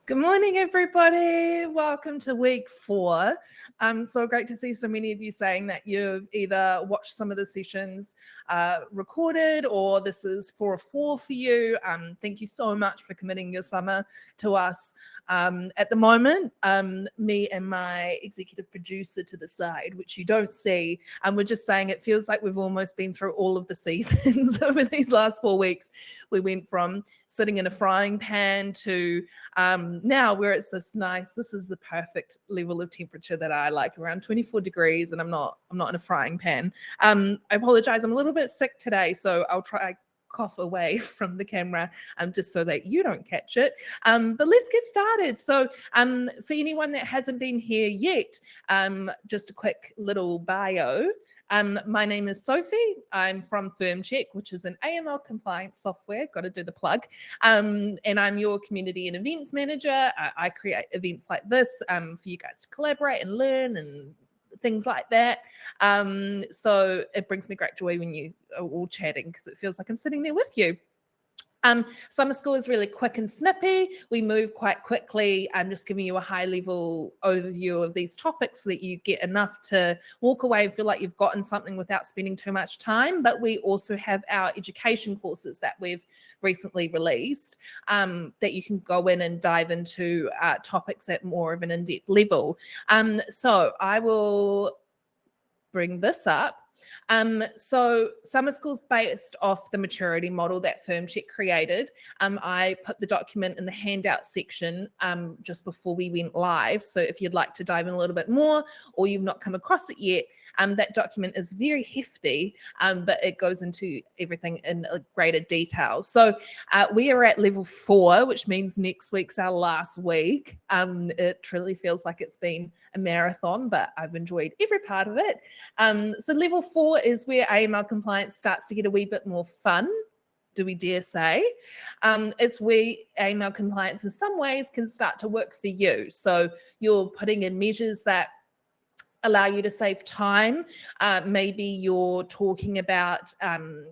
Good morning, everybody. Welcome to week 4. So great to see so many of you saying that you've either watched some of the sessions recorded or this is 4 for you. Thank you so much for committing your summer to us. At the moment, me and my executive producer to the side, which you don't see, we're just saying it feels like we've almost been through all of the seasons over these last 4 weeks. We went from sitting in a frying pan to now where it's this is the perfect level of temperature that I like, around 24 degrees, and I'm not in a frying pan. I apologize, I'm a little bit sick today, so I'll try cough away from the camera just so that you don't catch it. But let's get started. So for anyone that hasn't been here yet, just a quick little bio. My name is Sophie. I'm from Firmcheck, which is an AML compliance software. Got to do the plug. And I'm your community and events manager. I create events like this for you guys to collaborate and learn and things like that. So it brings me great joy when you are all chatting because it feels like I'm sitting there with you. Summer school is really quick and snippy. We move quite quickly. I'm just giving you a high level overview of these topics so that you get enough to walk away and feel like you've gotten something without spending too much time. But we also have our education courses that we've recently released that you can go in and dive into topics at more of an in-depth level. So I will bring this up. So summer school's based off the maturity model that Firmcheck created. I put the document in the handout section just before we went live. So if you'd like to dive in a little bit more or you've not come across it yet, that document is very hefty, but it goes into everything in a greater detail. So we are at level 4, which means next week's our last week. It truly feels like it's been a marathon, but I've enjoyed every part of it. So level 4 is where AML compliance starts to get a wee bit more fun. Do we dare say? It's where AML compliance in some ways can start to work for you. So you're putting in measures that allow you to save time. Maybe you're talking about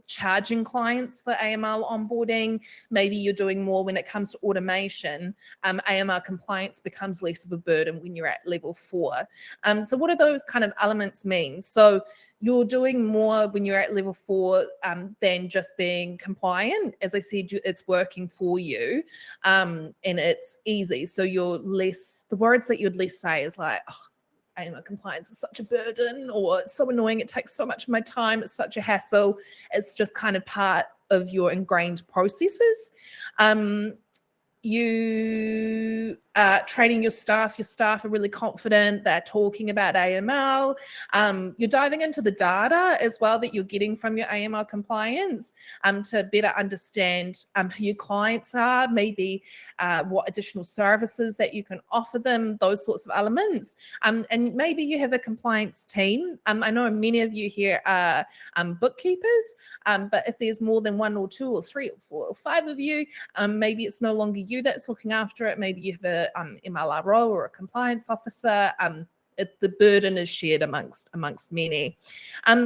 charging clients for AML onboarding. Maybe you're doing more when it comes to automation. AML compliance becomes less of a burden when you're at level 4. So what do those kind of elements mean? So you're doing more when you're at level 4 than just being compliant. As I said, it's working for you and it's easy. So the words that you'd less say is like, oh, AML compliance is such a burden, or it's so annoying, it takes so much of my time, it's such a hassle. It's just kind of part of your ingrained processes. You are training your staff are really confident, they're talking about AML. You're diving into the data as well that you're getting from your AML compliance to better understand who your clients are, maybe what additional services that you can offer them, those sorts of elements. And maybe you have a compliance team. I know many of you here are bookkeepers, but if there's more than 1 or 2 or 3 or 4 or 5 of you, maybe it's no longer you that's looking after it. Maybe you have a MLRO or a compliance officer. The burden is shared amongst many.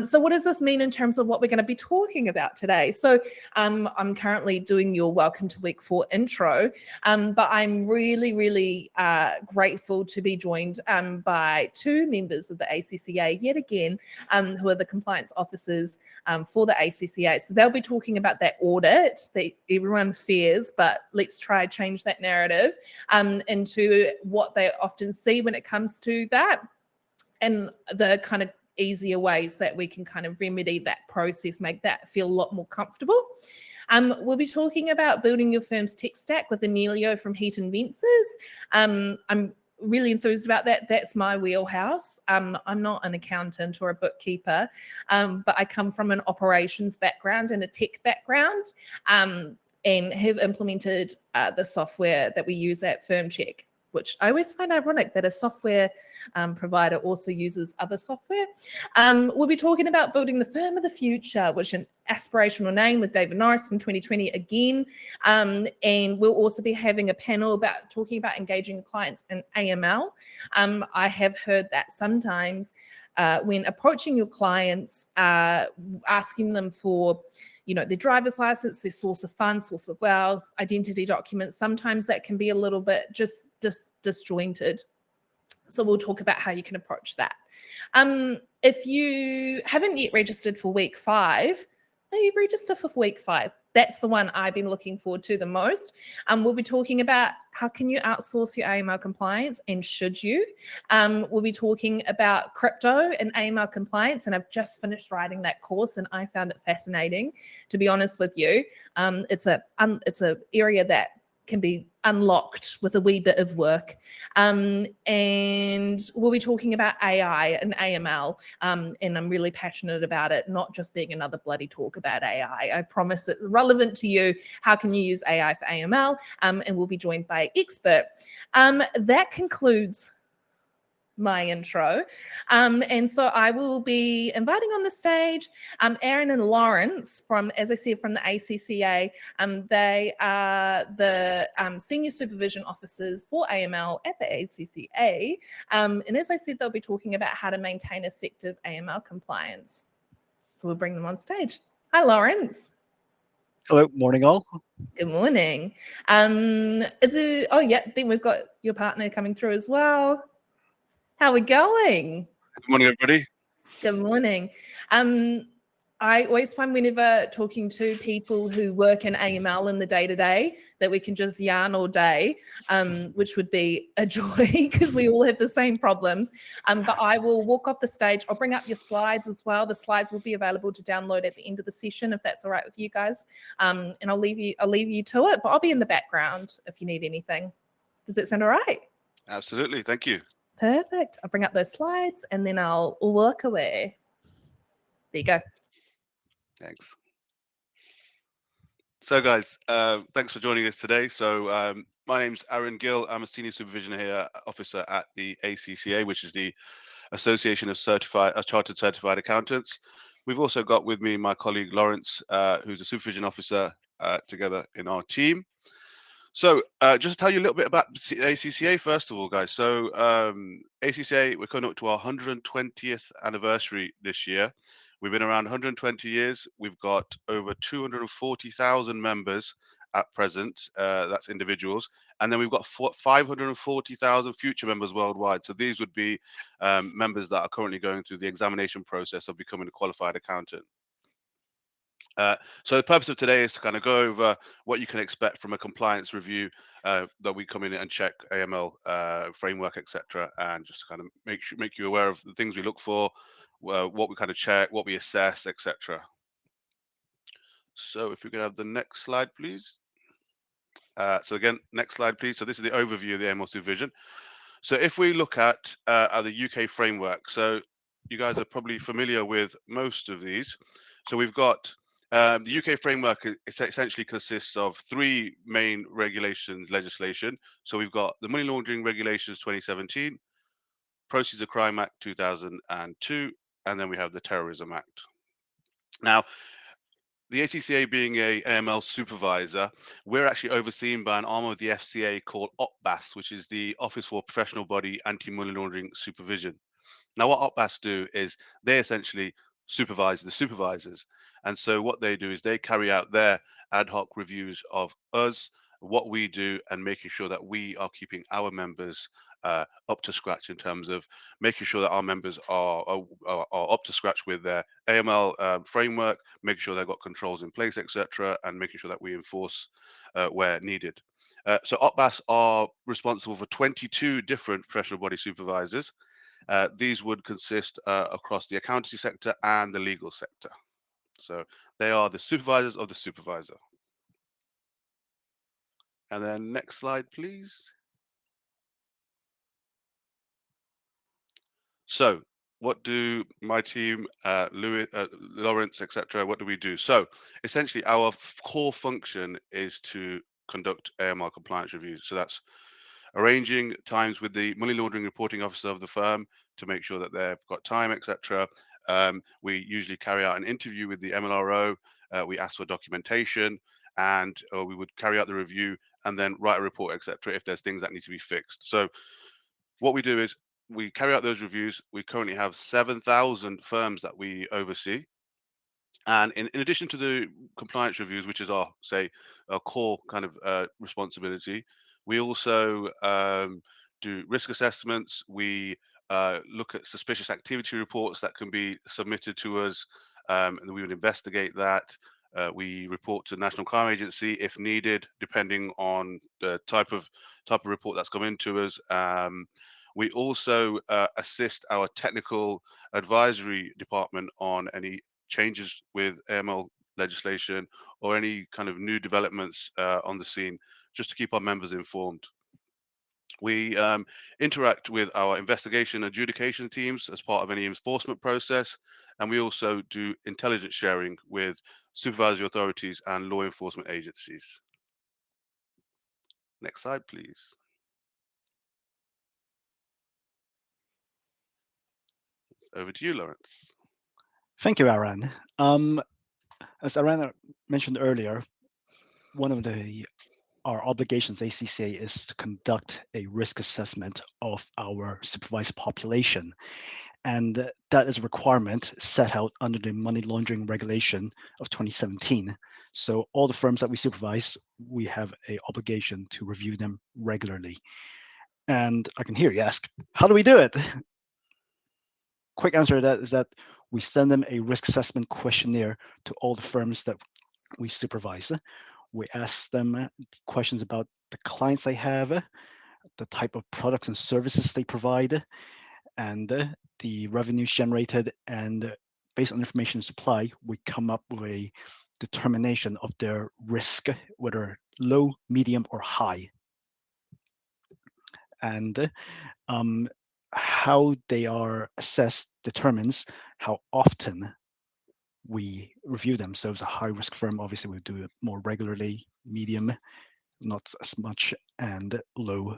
So what does this mean in terms of what we're going to be talking about today? So I'm currently doing your Welcome to Week 4 intro, but I'm really, really grateful to be joined by 2 members of the ACCA yet again, who are the compliance officers for the ACCA. So they'll be talking about that audit that everyone fears, but let's try to change that narrative into what they often see when it comes to that, and the kind of easier ways that we can kind of remedy that process, make that feel a lot more comfortable. We'll be talking about building your firm's tech stack with Emilio from Heat and Ventures. I'm really enthused about that. That's my wheelhouse. I'm not an accountant or a bookkeeper, but I come from an operations background and a tech background, and have implemented the software that we use at Firmcheck, which I always find ironic that a software provider also uses other software. We'll be talking about building the firm of the future, which is an aspirational name with David Norris from 2020 again. And we'll also be having a panel talking about engaging clients in AML. I have heard that sometimes when approaching your clients, asking them for their driver's license, their source of funds, source of wealth, identity documents. Sometimes that can be a little bit just disjointed. So we'll talk about how you can approach that. If you haven't yet registered for week 5, maybe register for week 5. That's the one I've been looking forward to the most. We'll be talking about how can you outsource your AML compliance, and should you. We'll be talking about crypto and AML compliance, and I've just finished writing that course and I found it fascinating, to be honest with you. It's a area that can be unlocked with a wee bit of work. And we'll be talking about AI and AML, and I'm really passionate about it, not just being another bloody talk about AI. I promise it's relevant to you. How can you use AI for AML? And we'll be joined by an expert. That concludes my intro. And so I will be inviting on the stage Aaron and Lawrence from, as I said, from the ACCA. They are the senior supervision officers for AML at the ACCA. And as I said, they'll be talking about how to maintain effective AML compliance. So we'll bring them on stage. Hi, Lawrence. Hello, morning all. Good morning. Is it? Oh, yeah. Then we've got your partner coming through as well. How are we going? Good morning, everybody. Good morning. I always find whenever talking to people who work in AML in the day-to-day that we can just yarn all day, which would be a joy because we all have the same problems. But I will walk off the stage. I'll bring up your slides as well. The slides will be available to download at the end of the session if that's all right with you guys. And I'll leave you to it, but I'll be in the background if you need anything. Does that sound all right? Absolutely. Thank you. Perfect. I'll bring up those slides and then I'll work away. There you go. Thanks. So, guys, thanks for joining us today. So, my name's Aaron Gill. I'm a senior supervision officer at the ACCA, which is the Association of Chartered Certified Accountants. We've also got with me my colleague Lawrence, who's a supervision officer, together in our team. So just to tell you a little bit about ACCA, first of all, guys. So ACCA, we're coming up to our 120th anniversary this year. We've been around 120 years. We've got over 240,000 members at present. That's individuals. And then we've got 540,000 future members worldwide. So these would be members that are currently going through the examination process of becoming a qualified accountant. So the purpose of today is to kind of go over what you can expect from a compliance review that we come in and check AML framework, etc., and just kind of make you aware of the things we look for, what we kind of check, what we assess, etc. So if we could have the next slide, please. So again, next slide, please. So this is the overview of the AML supervision. So if we look at the UK framework, so you guys are probably familiar with most of these. So we've got the UK framework essentially consists of 3 main legislation. So we've got the Money Laundering Regulations 2017, Proceeds of Crime Act 2002, and then we have the Terrorism Act. Now, the ACCA being a AML supervisor, we're actually overseen by an arm of the FCA called OPBAS, which is the Office for Professional Body Anti-Money Laundering Supervision. Now, what OPBAS do is they essentially supervise the supervisors. And so what they do is they carry out their ad hoc reviews of us, what we do, and making sure that we are keeping our members up to scratch in terms of making sure that our members are up to scratch with their AML framework, making sure they've got controls in place, etc., and making sure that we enforce where needed. So OPBAS are responsible for 22 different professional body supervisors. These would consist across the accountancy sector and the legal sector. So they are the supervisors of the supervisor. And then next slide, please. So what do my team, Lawrence, etc., what do we do? So essentially our core function is to conduct AML compliance reviews. So that's arranging times with the money laundering reporting officer of the firm to make sure that they've got time, etc. We usually carry out an interview with the MLRO. We ask for documentation, and we would carry out the review and then write a report, etc., if there's things that need to be fixed. So what we do is we carry out those reviews. We currently have 7,000 firms that we oversee. And in addition to the compliance reviews, which is our core kind of responsibility, we also do risk assessments. We look at suspicious activity reports that can be submitted to us, and then we would investigate that. We report to the National Crime Agency if needed, depending on the type of report that's come into us. We also assist our technical advisory department on any changes with AML legislation or any kind of new developments on the scene, just to keep our members informed. We interact with our investigation adjudication teams as part of any enforcement process, and we also do intelligence sharing with supervisory authorities and law enforcement agencies. Next slide, please. Over to you, Lawrence. Thank you, Aaron. As Aaron mentioned earlier, one of our obligations, ACCA, is to conduct a risk assessment of our supervised population. And that is a requirement set out under the money laundering regulation of 2017. So all the firms that we supervise, we have an obligation to review them regularly. And I can hear you ask, how do we do it? Quick answer to that is that we send them a risk assessment questionnaire to all the firms that we supervise. We ask them questions about the clients they have, the type of products and services they provide, and the revenues generated. And based on information supply, we come up with a determination of their risk, whether low, medium, or high. And how they are assessed determines how often we review them. So if it's a high risk firm, obviously we do it more regularly, medium, not as much, and low,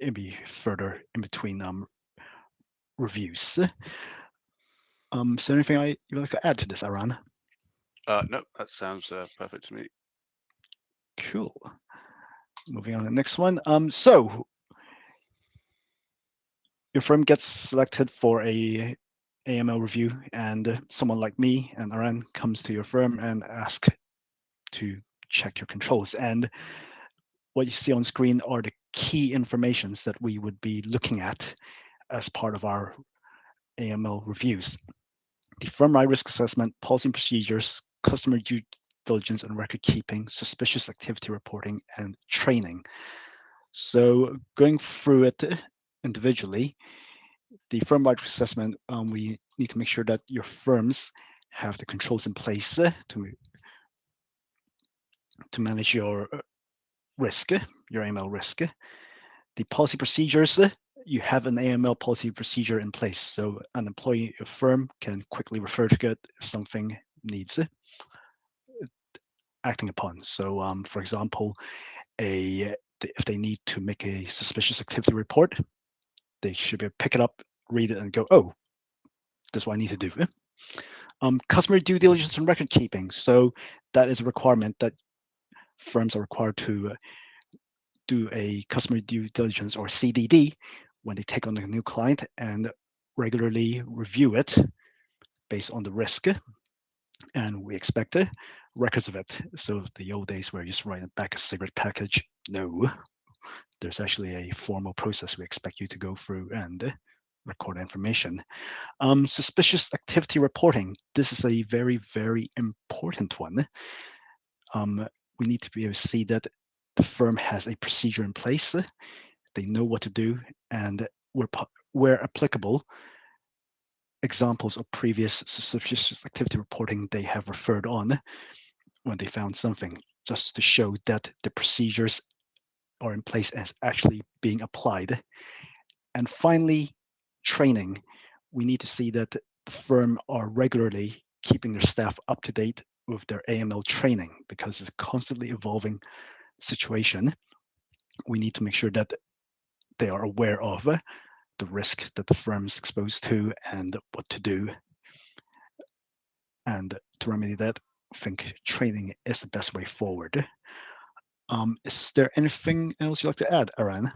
maybe further in between reviews. Is there anything you'd like to add to this, Aaron? No, that sounds perfect to me. Cool. Moving on to the next one. So your firm gets selected for a AML review, and someone like me and Aaron comes to your firm and asks to check your controls. And what you see on screen are the key informations that we would be looking at as part of our AML reviews. The firm-wide risk assessment, policy and procedures, customer due diligence and record keeping, suspicious activity reporting, and training. So going through it individually, the firm-wide risk assessment, we need to make sure that your firms have the controls in place to manage your risk, your AML risk. The policy procedures, you have an AML policy procedure in place. So an employee of firm can quickly refer to it if something needs acting upon. So for example, if they need to make a suspicious activity report, they should be able to pick it up, read it, and go, oh, that's what I need to do. Customer due diligence and record keeping. So that is a requirement that firms are required to do a customer due diligence, or CDD, when they take on a new client, and regularly review it based on the risk. And we expect records of it. So the old days where you just write back a cigarette package, no, there's actually a formal process we expect you to go through and record information. Suspicious activity reporting. This is a very, very important one. We need to be able to see that the firm has a procedure in place. They know what to do, and where applicable, examples of previous suspicious activity reporting they have referred on when they found something, just to show that the procedures are in place as actually being applied. And finally, training. We need to see that the firm are regularly keeping their staff up to date with their AML training, because it's a constantly evolving situation. We need to make sure that they are aware of the risk that the firm is exposed to and what to do. And to remedy that, I think training is the best way forward. Is there anything else you'd like to add, Aaron?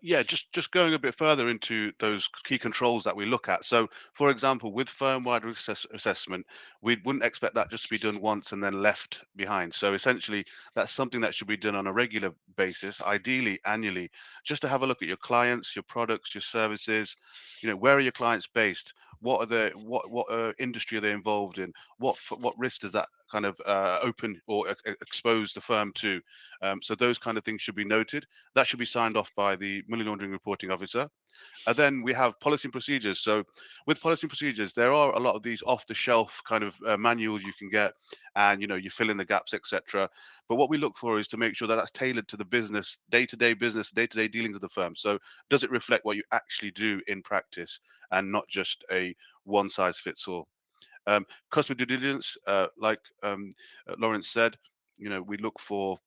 Yeah, just going a bit further into those key controls that we look at. So, for example, with firm-wide risk assessment, we wouldn't expect that just to be done once and then left behind. So, essentially, that's something that should be done on a regular basis, ideally annually, just to have a look at your clients, your products, your services. Where are your clients based? What are the what industry are they involved in? What risk does that kind of open or expose the firm to? So those kind of things should be noted. That should be signed off by the money laundering reporting officer. And then we have policy and procedures. So with policy and procedures, there are a lot of these off-the-shelf kind of manuals you can get, and you fill in the gaps, etc. But what we look for is to make sure that that's tailored to the business, day-to-day dealings of the firm. So does it reflect what you actually do in practice, and not just a one-size-fits-all? Customer due diligence, like Lawrence said, we look for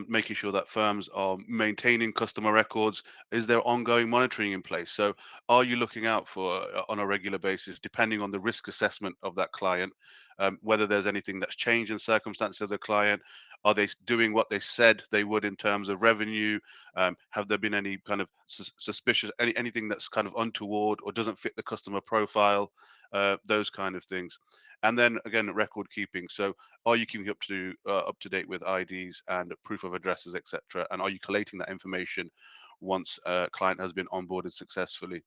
making sure that firms are maintaining customer records. Is there ongoing monitoring in place? So, are you looking out for on a regular basis, depending on the risk assessment of that client, whether there's anything that's changed in circumstances of the client? Are they doing what they said they would in terms of revenue? Have there been any kind of suspicious, anything that's kind of untoward or doesn't fit the customer profile? Those kind of things. And then again, record keeping. So, are you keeping up to date with IDs and proof of addresses, etc.? And are you collating that information once a client has been onboarded successfully?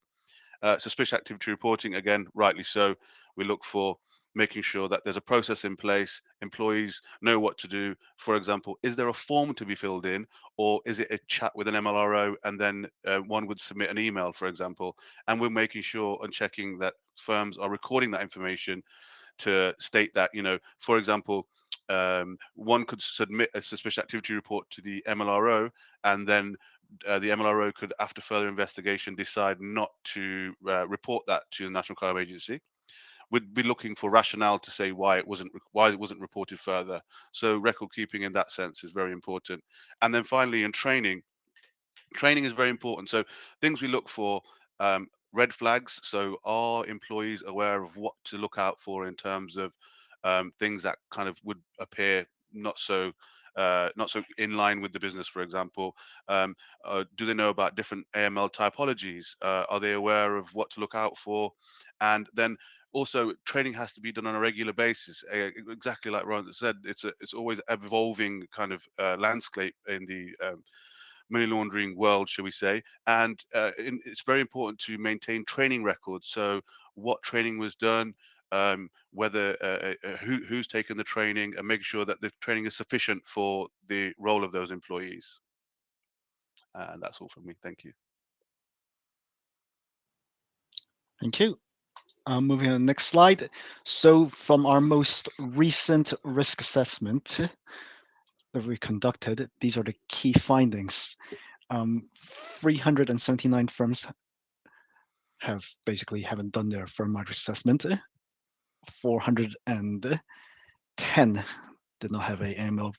Suspicious activity reporting, again, rightly so. We look for making sure that there's a process in place, employees know what to do. For example, is there a form to be filled in, or is it a chat with an MLRO and then one would submit an email, for example? And we're making sure and checking that firms are recording that information to state that, for example, one could submit a suspicious activity report to the MLRO, and then the MLRO could, after further investigation, decide not to report that to the National Crime Agency. We'd be looking for rationale to say why it wasn't reported further. So record keeping in that sense is very important. And then finally, in training is very important. So things we look for, red flags. So are employees aware of what to look out for in terms of things that kind of would appear not so in line with the business, for example? Do they know about different AML typologies? Are they aware of what to look out for? And then also, training has to be done on a regular basis. Exactly like Ron said, it's always evolving kind of landscape in the money laundering world, shall we say. And it's very important to maintain training records. So what training was done, whether who's taken the training, and make sure that the training is sufficient for the role of those employees. And that's all from me. Thank you. Thank you. Moving on to the next slide. So from our most recent risk assessment that we conducted, these are the key findings. 379 firms haven't done their firm-wide risk assessment. 410 did not have a AML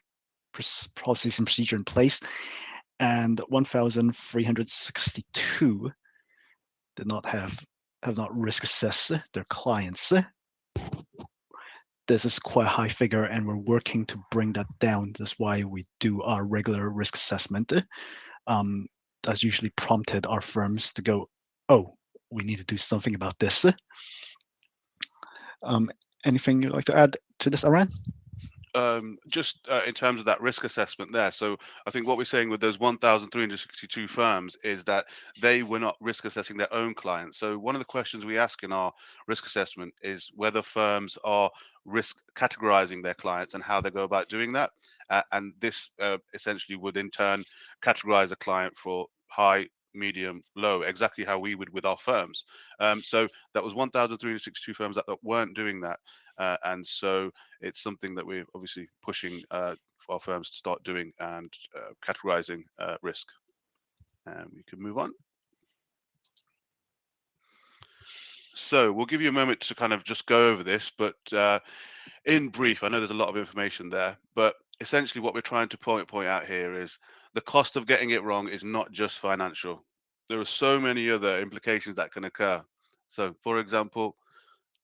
policies and procedure in place, and 1,362 did not have not risk assessed their clients. This is quite a high figure, and we're working to bring that down. That's why we do our regular risk assessment. That's usually prompted our firms to go, oh, we need to do something about this. Anything you'd like to add to this, Aran? Just in terms of that risk assessment there. So I think what we're saying with those 1,362 firms is that they were not risk assessing their own clients. So one of the questions we ask in our risk assessment is whether firms are risk categorizing their clients and how they go about doing that. And this essentially would in turn categorize a client for high, medium, low, exactly how we would with our firms. So that was 1,362 firms that weren't doing that. And so it's something that we're obviously pushing for our firms to start doing and categorizing risk. And we can move on. So we'll give you a moment to kind of just go over this, but in brief, I know there's a lot of information there, but essentially what we're trying to point out here is the cost of getting it wrong is not just financial. There are so many other implications that can occur. So, for example,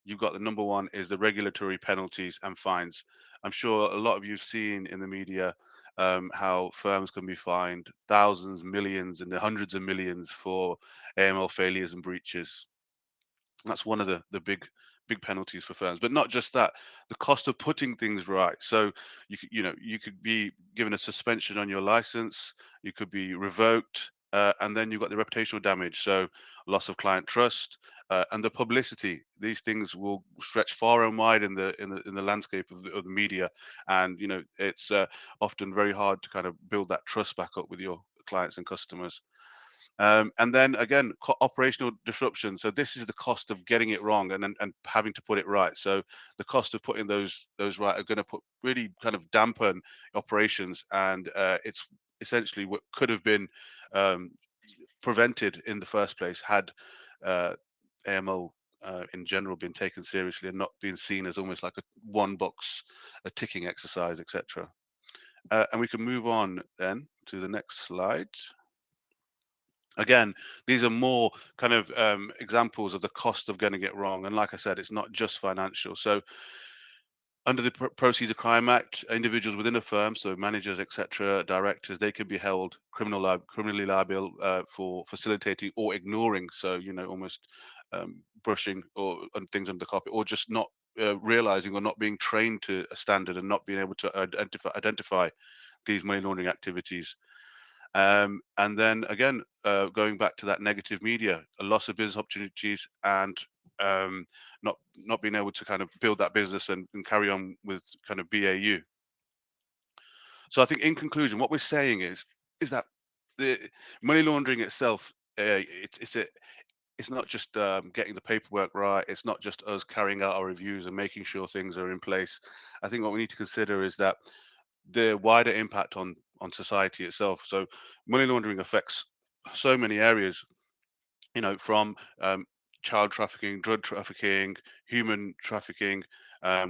you've got the number one is the regulatory penalties and fines. I'm sure a lot of you've seen in the media how firms can be fined thousands, millions, and the hundreds of millions for AML failures and breaches. That's one of the big penalties for firms. But not just that, the cost of putting things right. So you could be given a suspension on your license, you could be revoked, and then you've got the reputational damage. So loss of client trust, and the publicity. These things will stretch far and wide in the landscape of the media, and it's often very hard to kind of build that trust back up with your clients and customers. And then again, operational disruption. So this is the cost of getting it wrong and having to put it right. So the cost of putting those right are going to really kind of dampen operations, and it's essentially what could have been prevented in the first place had AML in general been taken seriously and not being seen as almost like a ticking exercise, etc. And we can move on then to the next slide. Again, these are more kind of examples of the cost of getting it wrong. And like I said, it's not just financial. So under the Proceeds of Crime Act, individuals within a firm, so managers, etc., directors, they could be held criminally liable for facilitating or ignoring. So, almost brushing or things under the carpet, or just not realizing or not being trained to a standard and not being able to identify these money laundering activities. And then again, going back to that negative media, a loss of business opportunities, and not being able to kind of build that business and carry on with kind of BAU. So I think in conclusion, what we're saying is that the money laundering itself, it's not just getting the paperwork right. It's not just us carrying out our reviews and making sure things are in place. I think what we need to consider is that the wider impact on society itself. So money laundering affects so many areas, from child trafficking, drug trafficking, human trafficking.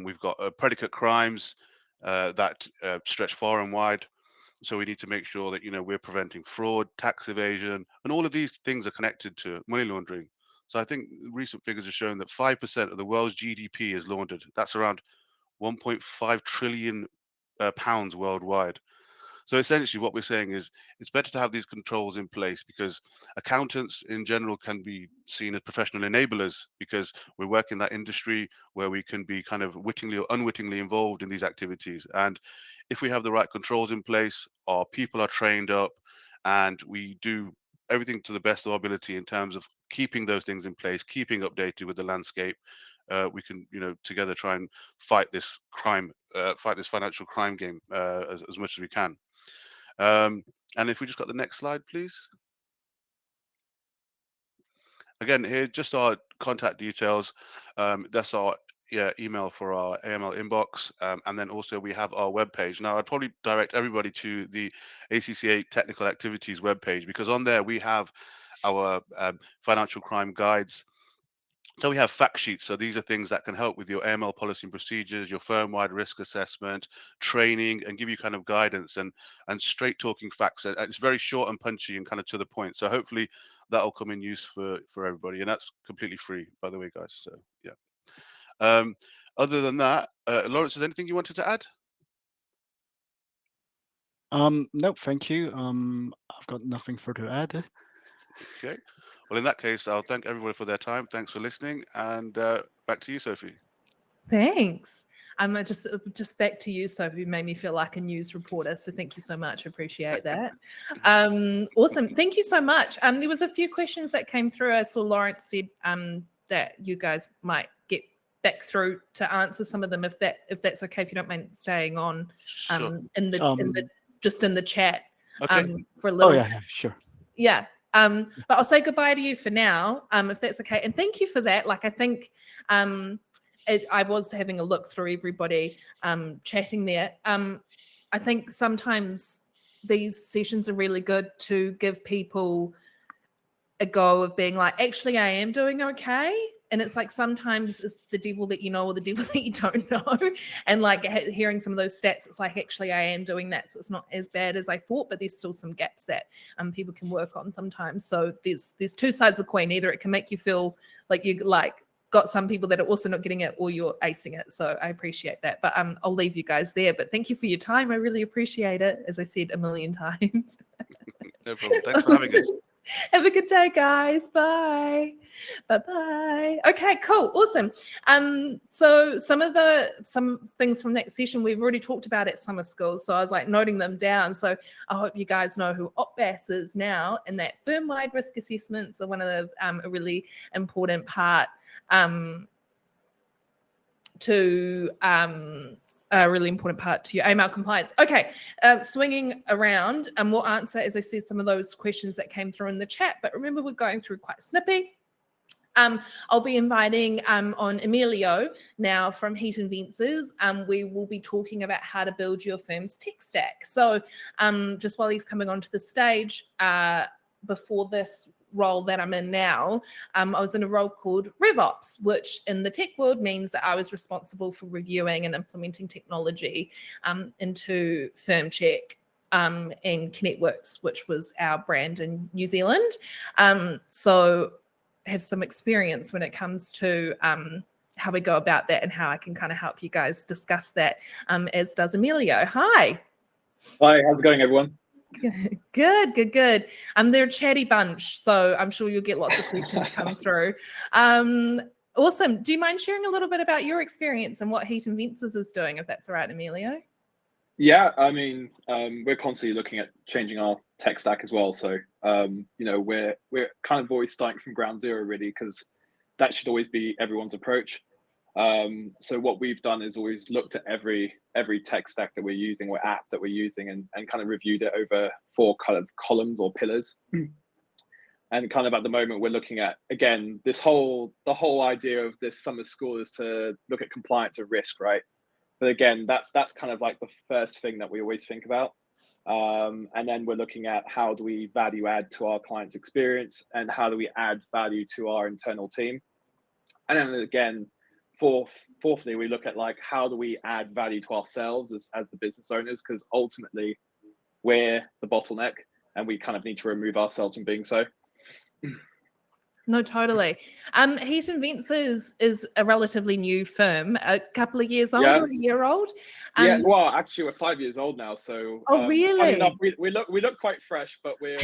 We've got predicate crimes that stretch far and wide. So we need to make sure that we're preventing fraud, tax evasion, and all of these things are connected to money laundering. So I think recent figures have shown that 5% of the world's GDP is laundered. That's around 1.5 trillion pounds worldwide. So essentially what we're saying is it's better to have these controls in place, because accountants in general can be seen as professional enablers, because we work in that industry where we can be kind of wittingly or unwittingly involved in these activities. And if we have the right controls in place, our people are trained up, and we do everything to the best of our ability in terms of keeping those things in place, keeping updated with the landscape, we can, together try and fight this financial crime game as much as we can. And if we just got the next slide, please. Again, here, just our contact details. That's our email for our AML inbox. And then also we have our webpage. Now, I'd probably direct everybody to the ACCA Technical Activities webpage, because on there we have our financial crime guides. So we have fact sheets. So these are things that can help with your AML policy and procedures, your firm-wide risk assessment, training, and give you kind of guidance and straight talking facts. And it's very short and punchy and kind of to the point. So hopefully that'll come in use for everybody. And that's completely free, by the way, guys. So yeah. Other than that, Lawrence, is there anything you wanted to add? No, thank you. I've got nothing further to add. Okay. Well, in that case, I'll thank everybody for their time. Thanks for listening. And back to you, Sophie. Thanks. Just back to you, Sophie. You made me feel like a news reporter. So thank you so much. Appreciate that. Awesome. Thank you so much. There was a few questions that came through. I saw Lawrence said that you guys might get back through to answer some of them if that's okay, if you don't mind staying on Sure. in the chat Okay. for a little. Oh yeah, sure. Yeah. But I'll say goodbye to you for now, if that's okay. And thank you for that. Like, I think I was having a look through everybody chatting there. I think sometimes these sessions are really good to give people a go of being like, actually, I am doing okay. And it's like sometimes it's the devil that you know or the devil that you don't know. And like hearing some of those stats, it's like, actually, I am doing that. So it's not as bad as I thought, but there's still some gaps that people can work on sometimes. So there's two sides of the coin. Either it can make you feel like you like got some people that are also not getting it, or you're acing it. So I appreciate that. But I'll leave you guys there. But thank you for your time. I really appreciate it, as I said a million times. No problem. Thanks for having us. Have a good day, guys. Bye. Bye-bye. Okay, cool. Awesome. So some things from that session we've already talked about at summer school. So I was like noting them down. So I hope you guys know who OPBAS is now, and that firm-wide risk assessments are one of the a really important part to your AML compliance. Okay, swinging around, and we'll answer, as I said, some of those questions that came through in the chat. But remember, we're going through quite snippy. I'll be inviting on Emilio now from Heat and Ventures. We will be talking about how to build your firm's tech stack. So just while he's coming onto the stage, before this role that I'm in now, I was in a role called RevOps, which in the tech world means that I was responsible for reviewing and implementing technology into Firmcheck and ConnectWorks, which was our brand in New Zealand. So I have some experience when it comes to how we go about that and how I can kind of help you guys discuss that, as does Emilio. Hi. Hi, how's it going, everyone? Good. They're a chatty bunch, so I'm sure you'll get lots of questions come through. Awesome. Do you mind sharing a little bit about your experience and what Heat and Ventures is doing, if that's all right, Emilio? Yeah, I mean, we're constantly looking at changing our tech stack as well. So, we're kind of always starting from ground zero, really, because that should always be everyone's approach. So what we've done is always looked at every tech stack that we're using or app that we're using and kind of reviewed it over 4 kind of columns or pillars. And kind of at the moment, we're looking at, again, the whole idea of this summer school is to look at compliance and risk, right? But again, that's kind of like the first thing that we always think about. And then we're looking at how do we value add to our client's experience and how do we add value to our internal team. And then again, fourthly, we look at like how do we add value to ourselves as the business owners, because ultimately we're the bottleneck and we kind of need to remove ourselves from being so. No, totally. Heat and Ventures is a relatively new firm, a couple of years old or a year old. Yeah, well, actually, we're 5 years old now. So, really? Funny enough, we look quite fresh, but we're.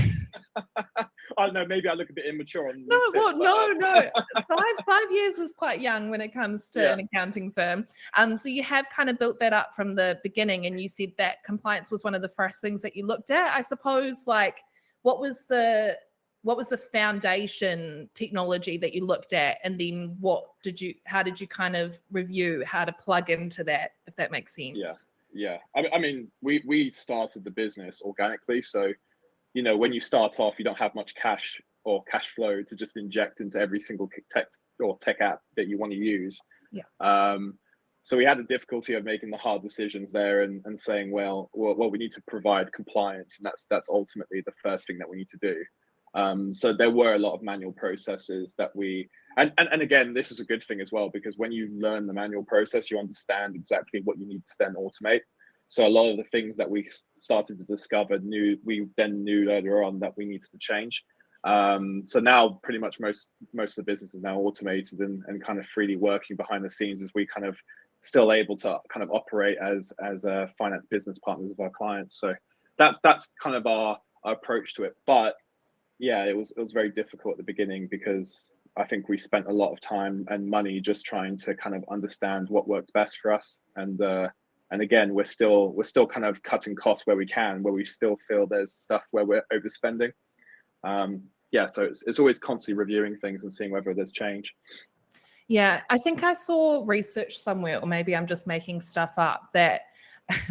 I don't know. Maybe I look a bit immature on. No, LinkedIn, well, no. 5 years is quite young when it comes to an accounting firm. So you have kind of built that up from the beginning, and you said that compliance was one of the first things that you looked at. I suppose, like, what was the foundation technology that you looked at, and then how did you kind of review how to plug into that, if that makes sense? Yeah. I mean, we started the business organically, so when you start off, you don't have much cash or cash flow to just inject into every single tech app that you want to use. Yeah. So we had the difficulty of making the hard decisions there and saying, well, we need to provide compliance, and that's ultimately the first thing that we need to do. So there were a lot of manual processes that and again, this is a good thing as well, because when you learn the manual process, you understand exactly what you need to then automate. So a lot of the things that we started to discover we then knew later on that we needed to change. So now pretty much most of the business is now automated and kind of freely working behind the scenes as we kind of still able to kind of operate as a finance business partners with our clients. So that's kind of our approach to it. But yeah, it was very difficult at the beginning because I think we spent a lot of time and money just trying to kind of understand what worked best for us. And again, we're still kind of cutting costs where we can, where we still feel there's stuff where we're overspending. So it's always constantly reviewing things and seeing whether there's change. Yeah, I think I saw research somewhere, or maybe I'm just making stuff up, that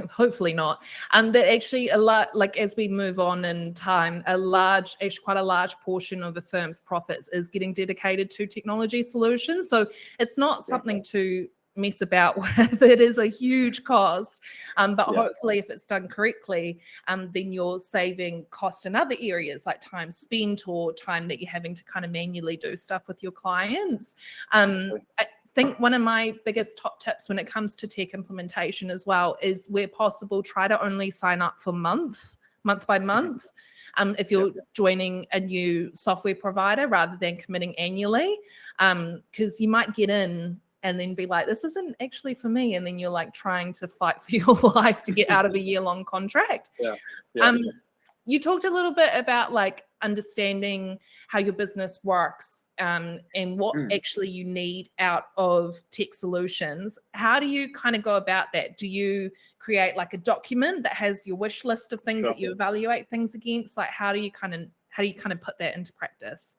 hopefully not, that actually a lot, like as we move on in time, quite a large portion of a firm's profits is getting dedicated to technology solutions. So it's not something to mess about with. It is a huge cost, but hopefully if it's done correctly, then you're saving cost in other areas like time spent or time that you're having to kind of manually do stuff with your clients. I think one of my biggest top tips when it comes to tech implementation as well is, where possible, try to only sign up for month by month. if you're joining a new software provider rather than committing annually, because you might get in and then be like, this isn't actually for me. And then you're like trying to fight for your life to get out of a year-long contract. You talked a little bit about like understanding how your business works and what actually you need out of tech solutions. How do you kind of go about that? Do you create like a document that has your wish list of things that you evaluate things against? Like how do you kind of put that into practice?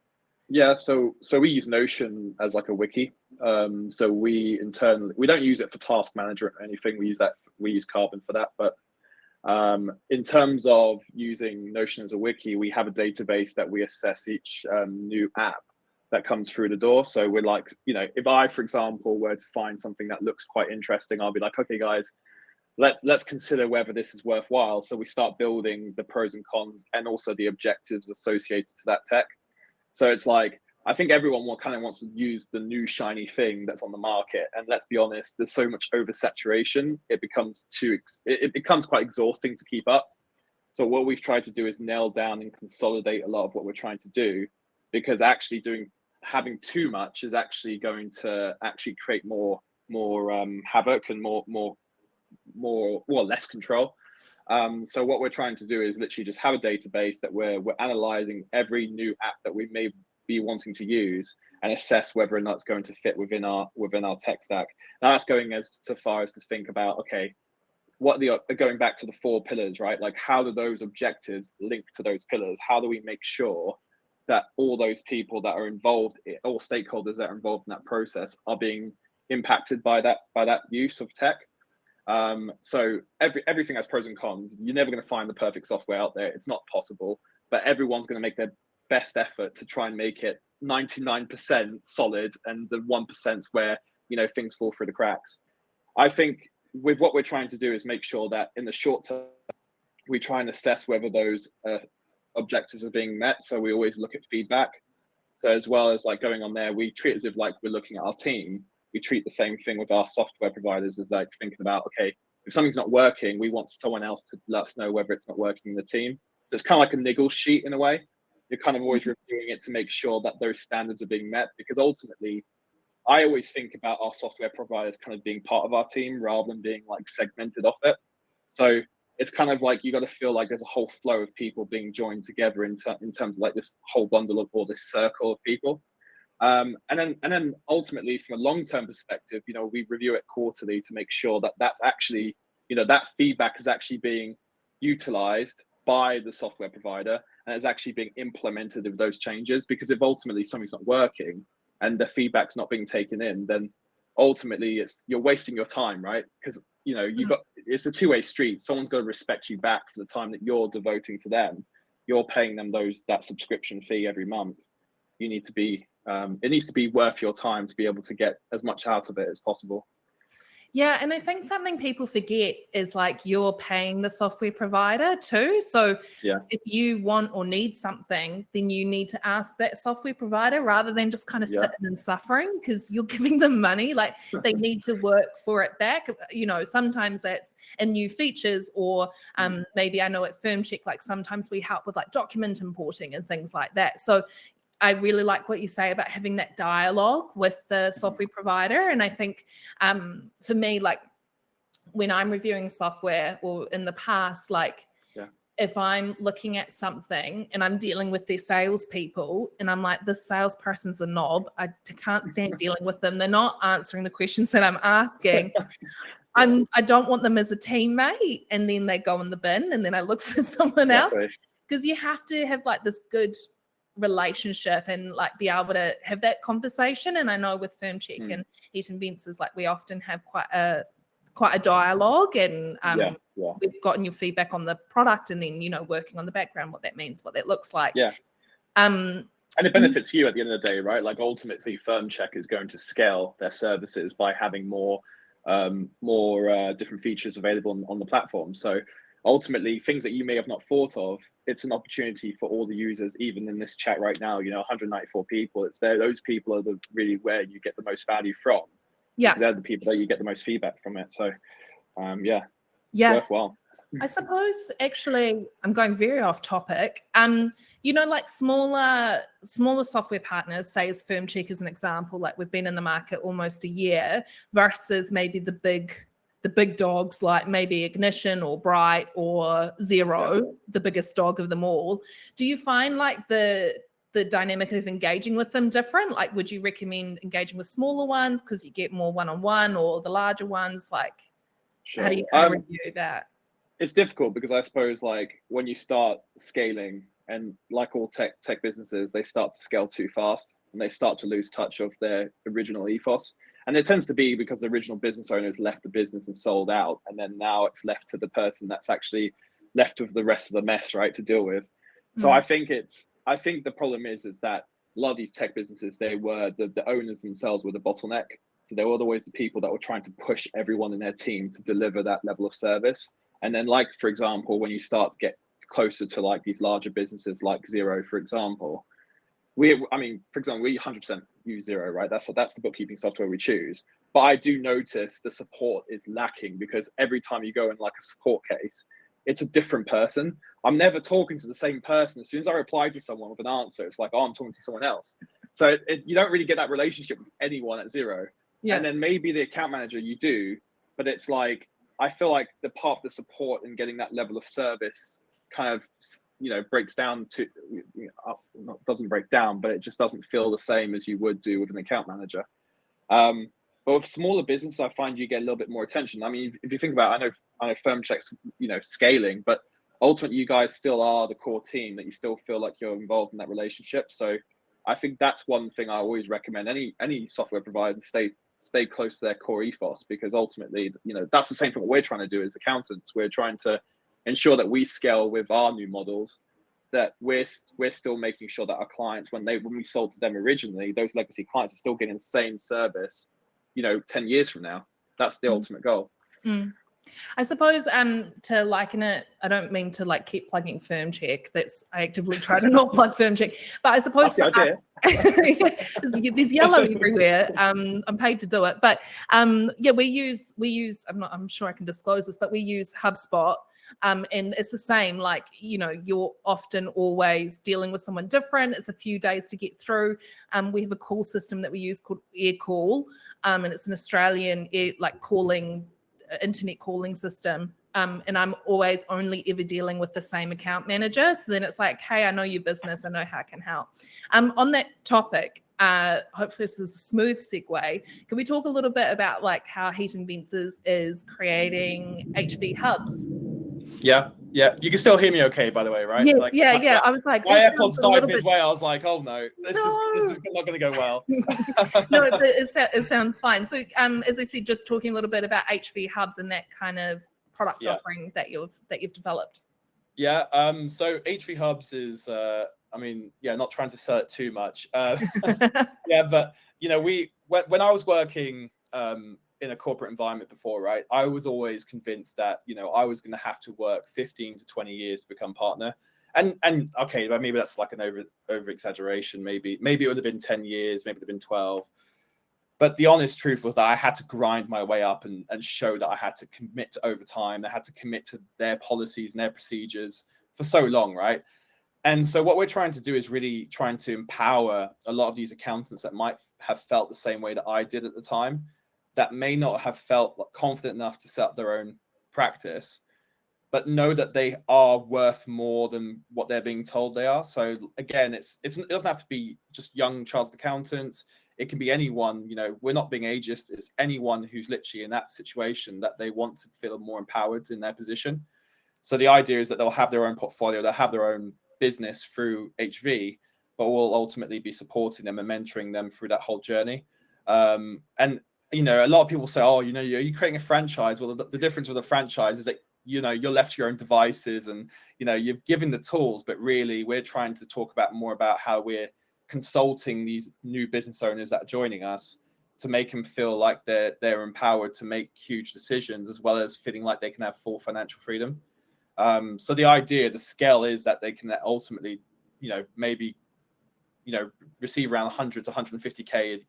Yeah, so we use Notion as like a wiki. So we don't use it for task management or anything. We use Carbon for that. But in terms of using Notion as a wiki, we have a database that we assess each new app that comes through the door. So we're like, if I, for example, were to find something that looks quite interesting, I'll be like, okay, guys, let's consider whether this is worthwhile. So we start building the pros and cons and also the objectives associated to that tech. So it's like, I think everyone kind of wants to use the new shiny thing that's on the market. And let's be honest, there's so much oversaturation. It becomes quite exhausting to keep up. So what we've tried to do is nail down and consolidate a lot of what we're trying to do, because actually having too much is actually going to actually create more havoc and less control. So what we're trying to do is literally just have a database that we're analyzing every new app that we may be wanting to use and assess whether or not it's going to fit within our tech stack. Now that's going as far as to think about, okay, going back to the 4 pillars, right? Like how do those objectives link to those pillars? How do we make sure that all those people that are involved, all stakeholders that are involved in that process, are being impacted by that use of tech? So everything has pros and cons. You're never going to find the perfect software out there. It's not possible, but everyone's going to make their best effort to try and make it 99% solid, and the 1% where things fall through the cracks. I think with what we're trying to do is make sure that in the short term we try and assess whether those objectives are being met. So we always look at feedback. So as well as like going on there, we treat it as if like we're looking at our team. We treat the same thing with our software providers as like thinking about, okay, if something's not working, we want someone else to let us know whether it's not working in the team. So it's kind of like a niggle sheet in a way. You're kind of always reviewing it to make sure that those standards are being met, because ultimately I always think about our software providers kind of being part of our team rather than being like segmented off it. So it's kind of like you got to feel like there's a whole flow of people being joined together in terms of like this whole bundle of, or this circle of people. And then ultimately from a long-term perspective, we review it quarterly to make sure that that's actually, that feedback is actually being utilized by the software provider and is actually being implemented with those changes. Because if ultimately something's not working and the feedback's not being taken in, then ultimately you're wasting your time, right? Because it's a two-way street. Someone's got to respect you back for the time that you're devoting to them. You're paying them that subscription fee every month. You need to be it needs to be worth your time to be able to get as much out of it as possible. Yeah, and I think something people forget is like you're paying the software provider too. So if you want or need something, then you need to ask that software provider rather than just kind of sitting and suffering, because you're giving them money. Like they need to work for it back. Sometimes that's in new features, or maybe I know at Firmcheck, like sometimes we help with like document importing and things like that. So I really like what you say about having that dialogue with the software provider. And I think for me, like when I'm reviewing software, or in the past, like if I'm looking at something and I'm dealing with their salespeople and I'm like, this salesperson's a knob, I can't stand dealing with them. They're not answering the questions that I'm asking. I don't want them as a teammate. And then they go in the bin and then I look for someone else, because you have to have like this good relationship and like be able to have that conversation. And I know with Firmcheck and Heat and Vents, like we often have quite a dialogue, and we've gotten your feedback on the product, and then working on the background, what that means, what that looks like. And it benefits you at the end of the day, right? Like ultimately Firmcheck is going to scale their services by having more different features available on the platform. So ultimately, things that you may have not thought of, it's an opportunity for all the users, even in this chat right now, 194 people. It's there. Those people are really where you get the most value from. Yeah. Because they're the people that you get the most feedback from it. So, worthwhile. I suppose actually I'm going very off topic. Like smaller software partners, say as Firmcheck as an example, like we've been in the market almost a year versus maybe the big dogs like maybe Ignition or Bright or Xero, the biggest dog of them all. Do you find like the dynamic of engaging with them different? Like, would you recommend engaging with smaller ones because you get more one-on-one, or the larger ones? Like, how do you kind of review that? It's difficult because I suppose like when you start scaling, and like all tech businesses, they start to scale too fast and they start to lose touch of their original ethos. And it tends to be because the original business owners left the business and sold out, and then now it's left to the person that's actually left with the rest of the mess, right, to deal with. So I think the problem is that a lot of these tech businesses, they were the owners themselves were the bottleneck. So they were always the people that were trying to push everyone in their team to deliver that level of service. And then, like, for example, when you start to get closer to like these larger businesses like Xero, for example, we 100% use Xero, right? That's the bookkeeping software we choose. But I do notice the support is lacking because every time you go in like a support case, it's a different person. I'm never talking to the same person. As soon as I reply to someone with an answer, it's like, oh, I'm talking to someone else. So you don't really get that relationship with anyone at Xero. Yeah. And then maybe the account manager you do, but it's like, I feel like the part of the support and getting that level of service kind of, breaks down to, doesn't break down, but it just doesn't feel the same as you would do with an account manager. But with smaller business, I find you get a little bit more attention. I mean, if you think about it, I know Firmcheck's, scaling, but ultimately you guys still are the core team that you still feel like you're involved in that relationship. So I think that's one thing I always recommend any software provider stay close to their core ethos, because ultimately, that's the same thing what we're trying to do as accountants. We're trying to ensure that we scale with our new models, that we're still making sure that our clients, when we sold to them originally, those legacy clients are still getting the same service, 10 years from now. That's the ultimate goal. I suppose to liken it, I don't mean to like keep plugging Firmcheck. I actively try to not plug Firmcheck, but I suppose for us, there's yellow everywhere. I'm paid to do it, but we use. I'm sure I can disclose this, but we use HubSpot. And it's the same, like, you're often always dealing with someone different. It's a few days to get through. We have a call system that we use called AirCall, and it's an Australian internet calling system. And I'm always only ever dealing with the same account manager. So then it's like, hey, I know your business. I know how I can help. On that topic, hopefully this is a smooth segue. Can we talk a little bit about like how Heat and Ventures is creating HV hubs? Yeah. You can still hear me okay, by the way, right? Yes, yeah. I was like, my AirPods died midway. I was like, oh no, this is not going to go well. No, it sounds fine. So, as I said, just talking a little bit about HV hubs and that kind of product offering that you've developed. Yeah. So HV hubs is, not trying to sell it too much. Yeah, but when I was working in a corporate environment before, right, I was always convinced that I was going to have to work 15 to 20 years to become partner, and okay, maybe that's like an over exaggeration. Maybe it would have been 10 years, maybe it would have been 12. But the honest truth was that I had to grind my way up and show that I had to commit to overtime. I had to commit to their policies and their procedures for so long, right? And so what we're trying to do is really trying to empower a lot of these accountants that might have felt the same way that I did at the time, that may not have felt confident enough to set up their own practice, but know that they are worth more than what they're being told they are. So again, it doesn't have to be just young chartered accountants. It can be anyone. We're not being ageist. It's anyone who's literally in that situation that they want to feel more empowered in their position. So the idea is that they'll have their own portfolio, they'll have their own business through HV, but we'll ultimately be supporting them and mentoring them through that whole journey. And a lot of people say, oh, are you creating a franchise? Well, the difference with a franchise is that, you're left to your own devices and, you're given the tools, but really we're trying to talk more about how we're consulting these new business owners that are joining us to make them feel like they're empowered to make huge decisions, as well as feeling like they can have full financial freedom. So the idea, the scale is that they can ultimately, maybe, receive around 100 to 150K,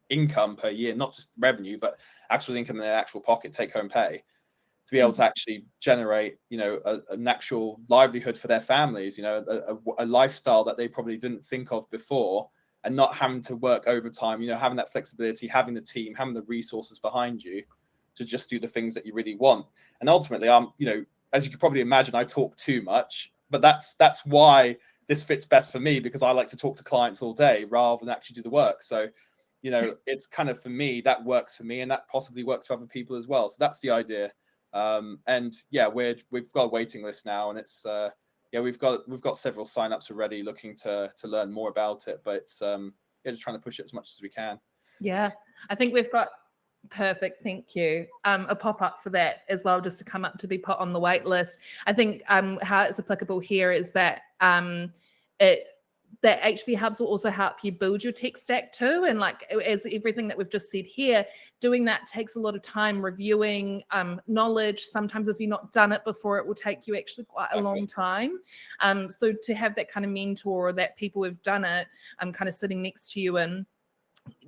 income per year, not just revenue, but actual income in their actual pocket, take home pay. to be able to actually generate, you know, an actual livelihood for their families, you know, a lifestyle that they probably didn't think of before, and not having to work overtime, you know, having that flexibility, having the team, having the resources behind you to just do the things that you really want. And ultimately, you know, as you could probably imagine, I talk too much, but that's why this fits best for me, because I like to talk to clients all day rather than actually do the work. So, you know, it's kind of, for me, that works for me, and that possibly works for other people as well. So that's the idea. And yeah, we've got a waiting list now, and it's yeah, we've got several signups already looking to learn more about it, but it's yeah, just trying to push it as much as we can. Yeah, I think we've got perfect. Thank you. A pop-up for that as well, just to come up to be put on the wait list. I think how it's applicable here is that that HV Hubs will also help you build your tech stack too. And like, as everything that we've just said here, doing that takes a lot of time, reviewing knowledge. Sometimes if you've not done it before, it will take you actually quite a long time. So to have that kind of mentor, or that people who've done it kind of sitting next to you and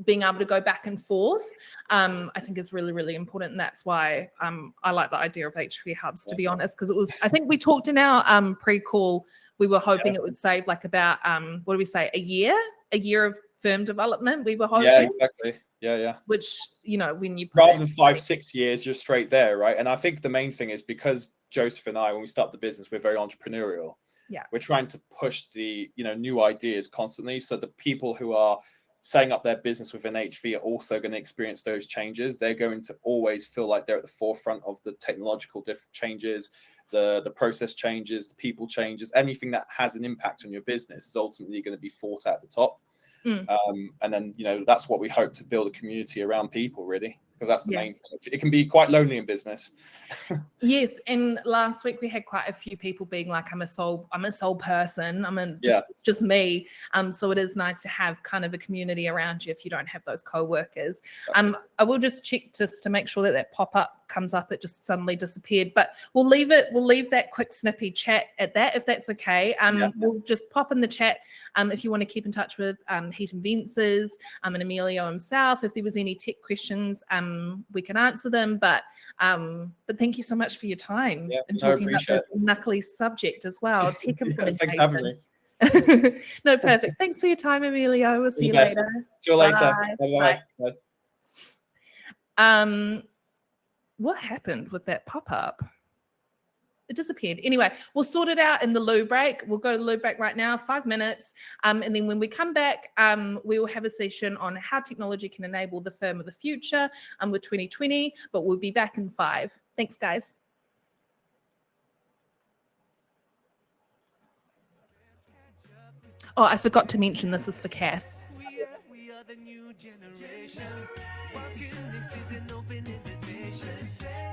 being able to go back and forth, I think is really, really important. And that's why I like the idea of HV Hubs, to be honest, because it was, I think we talked in our pre-call, we were hoping it would save like about, what do we say, a year of firm development, we were hoping. Yeah, exactly. Yeah. Which, you know, when you rather than 5-6 years, you're straight there, right? And I think the main thing is, because Joseph and I, when we start the business, we're very entrepreneurial. Yeah. We're trying to push the, you know, new ideas constantly. So the people who are setting up their business within HV are also going to experience those changes. They're going to always feel like they're at the forefront of the technological changes, the process changes, the people changes. Anything that has an impact on your business is ultimately going to be fought at the top. And then, you know, that's what we hope to build a community around people, really, because that's the main thing. It can be quite lonely in business. Yes, and last week we had quite a few people being like, I'm a sole person. It's just me. So it is nice to have kind of a community around you if you don't have those co-workers. I will just check just to make sure that pop-up comes up. It just suddenly disappeared, but we'll leave that quick snippy chat at that, if that's okay. We'll just pop in the chat if you want to keep in touch with Heat and Vents and Emilio himself. If there was any tech questions, we can answer them, but thank you so much for your time and talking about this knuckly subject as well. Tech implementation. Thanks for having me. No, perfect. Thanks for your time, Emilio. We'll see you later. See you later. Bye. Bye. What happened with that pop-up? It disappeared. Anyway, we'll sort it out in the loo break. We'll go to the loo break right now, 5 minutes. And then when we come back, we will have a session on how technology can enable the firm of the future with 2020, but we'll be back in 5. Thanks, guys. Oh, I forgot to mention this is for Kath. We are the new generation. Walking, this is an open invitation.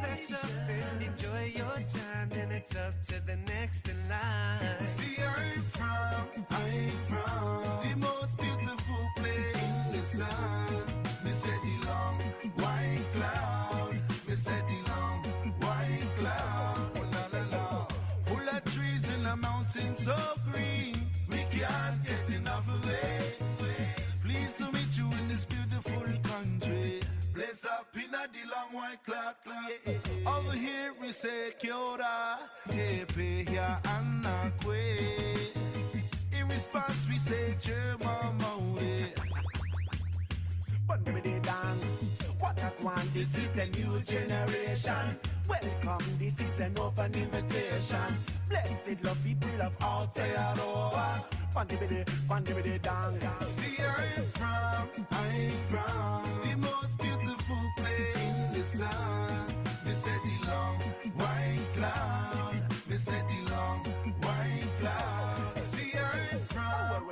Dress up and enjoy your time, then it's up to the next in line. See, I'm from the most beautiful place in the sun. Me said the long white cloud. Me said the long white cloud. Oh, la, la, la. Full of trees in the mountains so green. We can't get enough of it. Pleased to meet you in this beautiful country. Bless up in the long white cloud. Over here we say Kiora, Kepe ya Anakwe. In response we say Chema Maure. What a one, this is the new generation. Welcome, this is an open invitation. Blessed love people of Aotearoa. Pandibidi dang. See, I'm from the most beautiful place in the sun. Me said the long white cloud. Me said the long white cloud. See, I'm from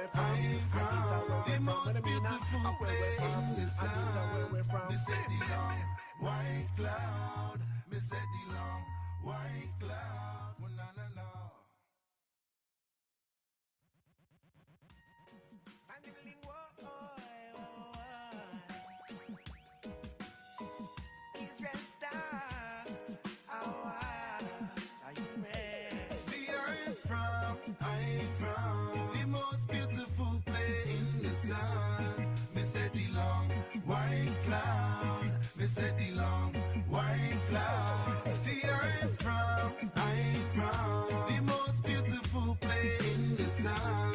the most beautiful place in the sun. Me said the long white cloud. Me said the long white cloud. Oh, la, la, la. See, I'm from the most beautiful place in the sun. Me said the long white cloud. Me said the long white cloud. See, I'm I'm from the most beautiful place in the sun.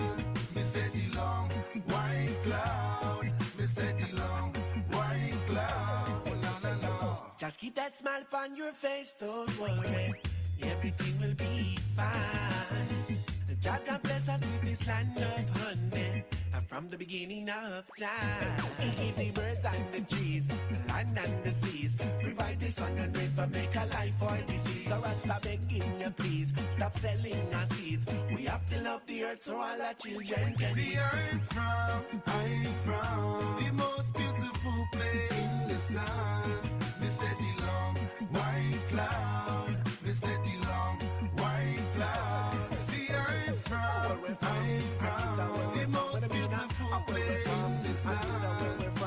Me say the long white cloud. Me say the long white cloud. Oh, no, no, no. Just keep that smile on your face, don't worry. Everything will be fine. The God that bless us with this land of honey. And from the beginning of time, He gave the birds and the trees, the land and the seas. Provide the sun and rain for make a life for the seas. So I stop begging you, please. Stop selling our seeds. We have to love the earth so all our children can See, I'm from the most beautiful place in the sun. Me say the long white cloud. Me say the long white cloud. See, I'm from the most beautiful place in the sun.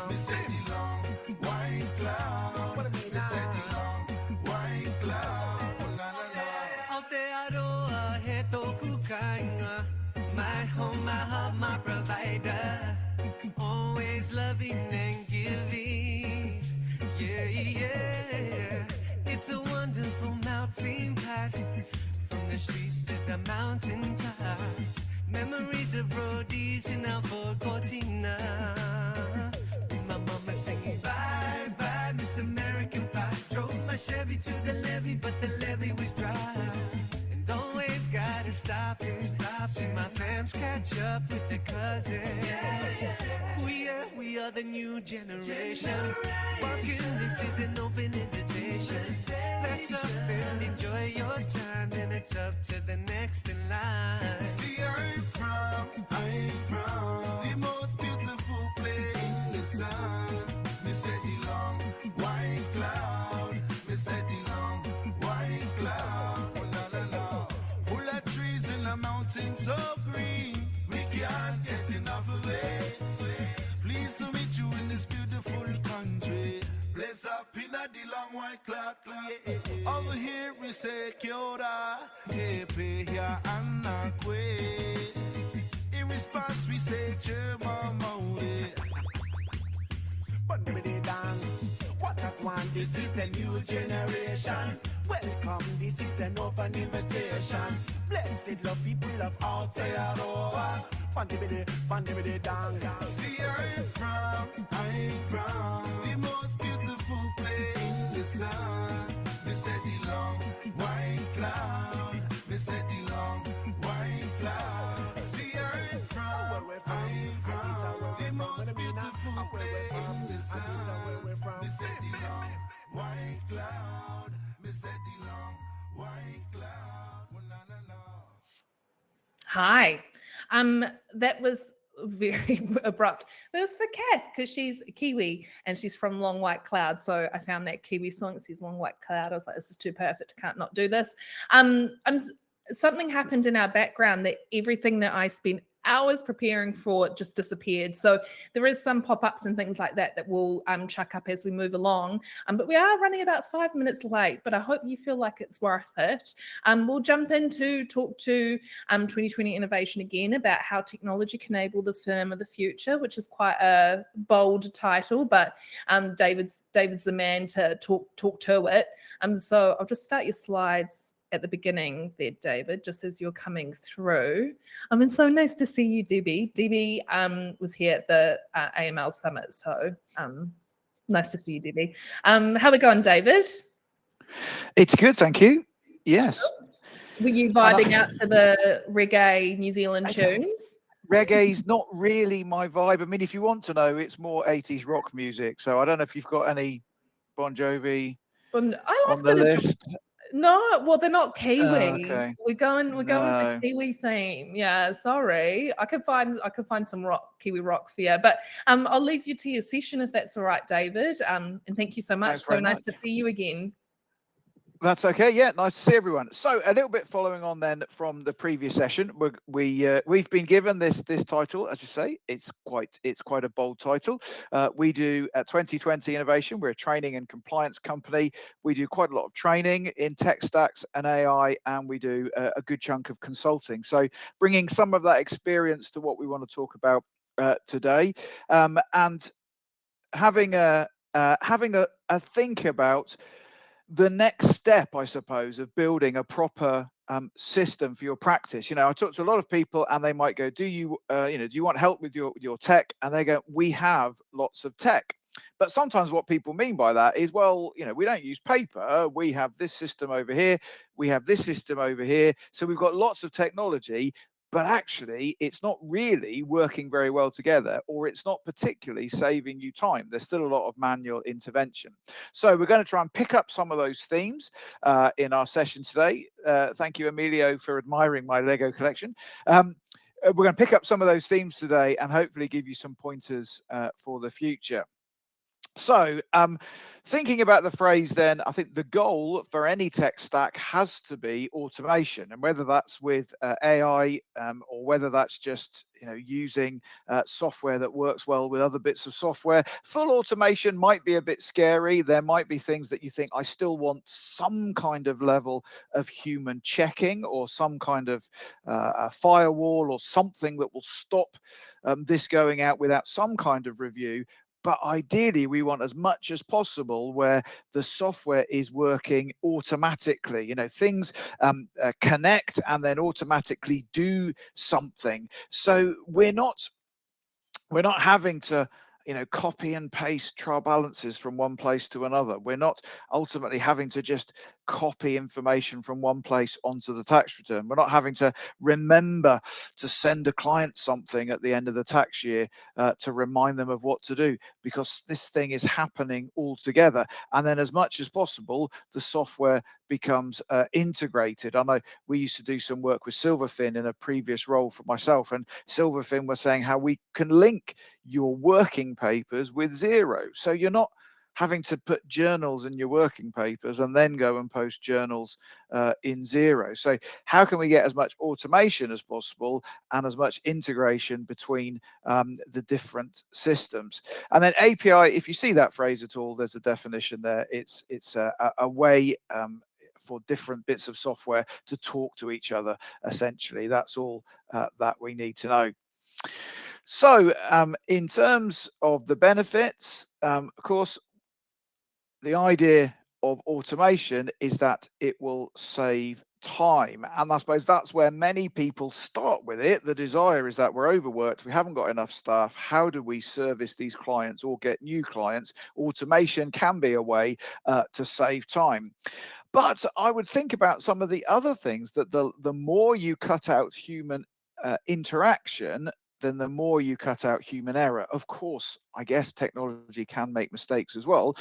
Me say the long white cloud. Me say the long white cloud. Oh, la, la, la. Aotearoa he tōku kāinga. My home, my hub, my provider. Always loving and giving. Yeah, yeah. It's a wonderful melting pot. From the streets to the mountain tops. Memories of roadies in Alford Cortina. My mama singing bye bye Miss American Pie. Drove my Chevy to the levee, but the levee was dry. And always gotta stop it. See my fams catch up with their cousins. We are the new generation. Walking, this is an open invitation. Bless up and enjoy your time, and it's up to the next in line. See, I'm from the most beautiful place in the sun. Me say the long white cloud. Me say the long white cloud. Oh, la, la, la. Full of trees in the mountains so green. We can't get enough of it. Pleased to meet you in this beautiful country. Bless up in the long white cloud. Over here we say Kiora, Epe here and Nakwe. In response we say Chema Maure. What a one, this is the new generation. Welcome, this is an open invitation. Blessed love people of Aotearoa. Pandibidi dang. See, I'm from the most beautiful place in the sun. Me say the long white cloud. Me say the long white cloud. See, I'm from the most beautiful place in the sun. Me say the long white cloud. Me say the long white cloud. Oh, na, na, na. Hi. That was very abrupt. It was for Kath because she's Kiwi and she's from Long White Cloud. So I found that Kiwi song. It says Long White Cloud. I was like, this is too perfect. I can't not do this. Something happened in our background that everything that I spent hours preparing for just disappeared. So there is some pop-ups and things like that that we'll chuck up as we move along. But we are running about 5 minutes late, but I hope you feel like it's worth it. We'll jump in to talk to 2020 Innovation again about how technology can enable the firm of the future, which is quite a bold title, but David's the man to talk to it. So I'll just start your slides at the beginning there, David, just as you're coming through. And so nice to see you, Debbie. Debbie was here at the AML Summit, so nice to see you, Debbie. How we going, David? It's good, thank you. Yes. Were you vibing out to the reggae New Zealand tunes? Reggae's not really my vibe. I mean, if you want to know, it's more 80s rock music. So I don't know if you've got any Bon Jovi on the list. No, well, they're not Kiwi. Okay. We're going with the Kiwi theme. Yeah, sorry. I could find some Kiwi rock for you, but I'll leave you to your session if that's all right, David. And thank you so much. So nice to see you again. That's okay. Yeah, nice to see everyone. So a little bit following on then from the previous session, we've been given this title, as you say. It's quite a bold title. We do 2020 Innovation. We're a training and compliance company. We do quite a lot of training in tech stacks and AI, and we do a good chunk of consulting. So bringing some of that experience to what we want to talk about today, and having a think about the next step, I suppose, of building a proper system for your practice. You know, I talk to a lot of people and they might go, do you want help with your tech? And they go, we have lots of tech. But sometimes what people mean by that is, well, you know, we don't use paper. We have this system over here. We have this system over here. So we've got lots of technology, but actually it's not really working very well together, or it's not particularly saving you time. There's still a lot of manual intervention. So we're going to try and pick up some of those themes in our session today. Thank you, Emilio, for admiring my Lego collection. We're going to pick up some of those themes today and hopefully give you some pointers for the future. So thinking about the phrase then, I think the goal for any tech stack has to be automation, and whether that's with AI or whether that's just, you know, using software that works well with other bits of software. Full automation might be a bit scary. There might be things that you think, I still want some kind of level of human checking, or some kind of a firewall, or something that will stop this going out without some kind of review. But ideally, we want as much as possible where the software is working automatically. You know, things connect and then automatically do something. So we're not having to, you know, copy and paste trial balances from one place to another. We're not ultimately having to just copy information from one place onto the tax return. We're not having to remember to send a client something at the end of the tax year to remind them of what to do, because this thing is happening all together. And then as much as possible, the software becomes integrated. I know we used to do some work with Silverfin in a previous role for myself, and Silverfin was saying how we can link your working papers with Xero. So you're not having to put journals in your working papers and then go and post journals in Xero. So how can we get as much automation as possible and as much integration between the different systems? And then API, if you see that phrase at all, there's a definition there. It's a way for different bits of software to talk to each other, essentially. That's all that we need to know. So in terms of the benefits, of course, the idea of automation is that it will save time. And I suppose that's where many people start with it. The desire is that we're overworked, we haven't got enough staff. How do we service these clients or get new clients? Automation can be a way to save time. But I would think about some of the other things, that the more you cut out human interaction, then the more you cut out human error. Of course, I guess technology can make mistakes as well,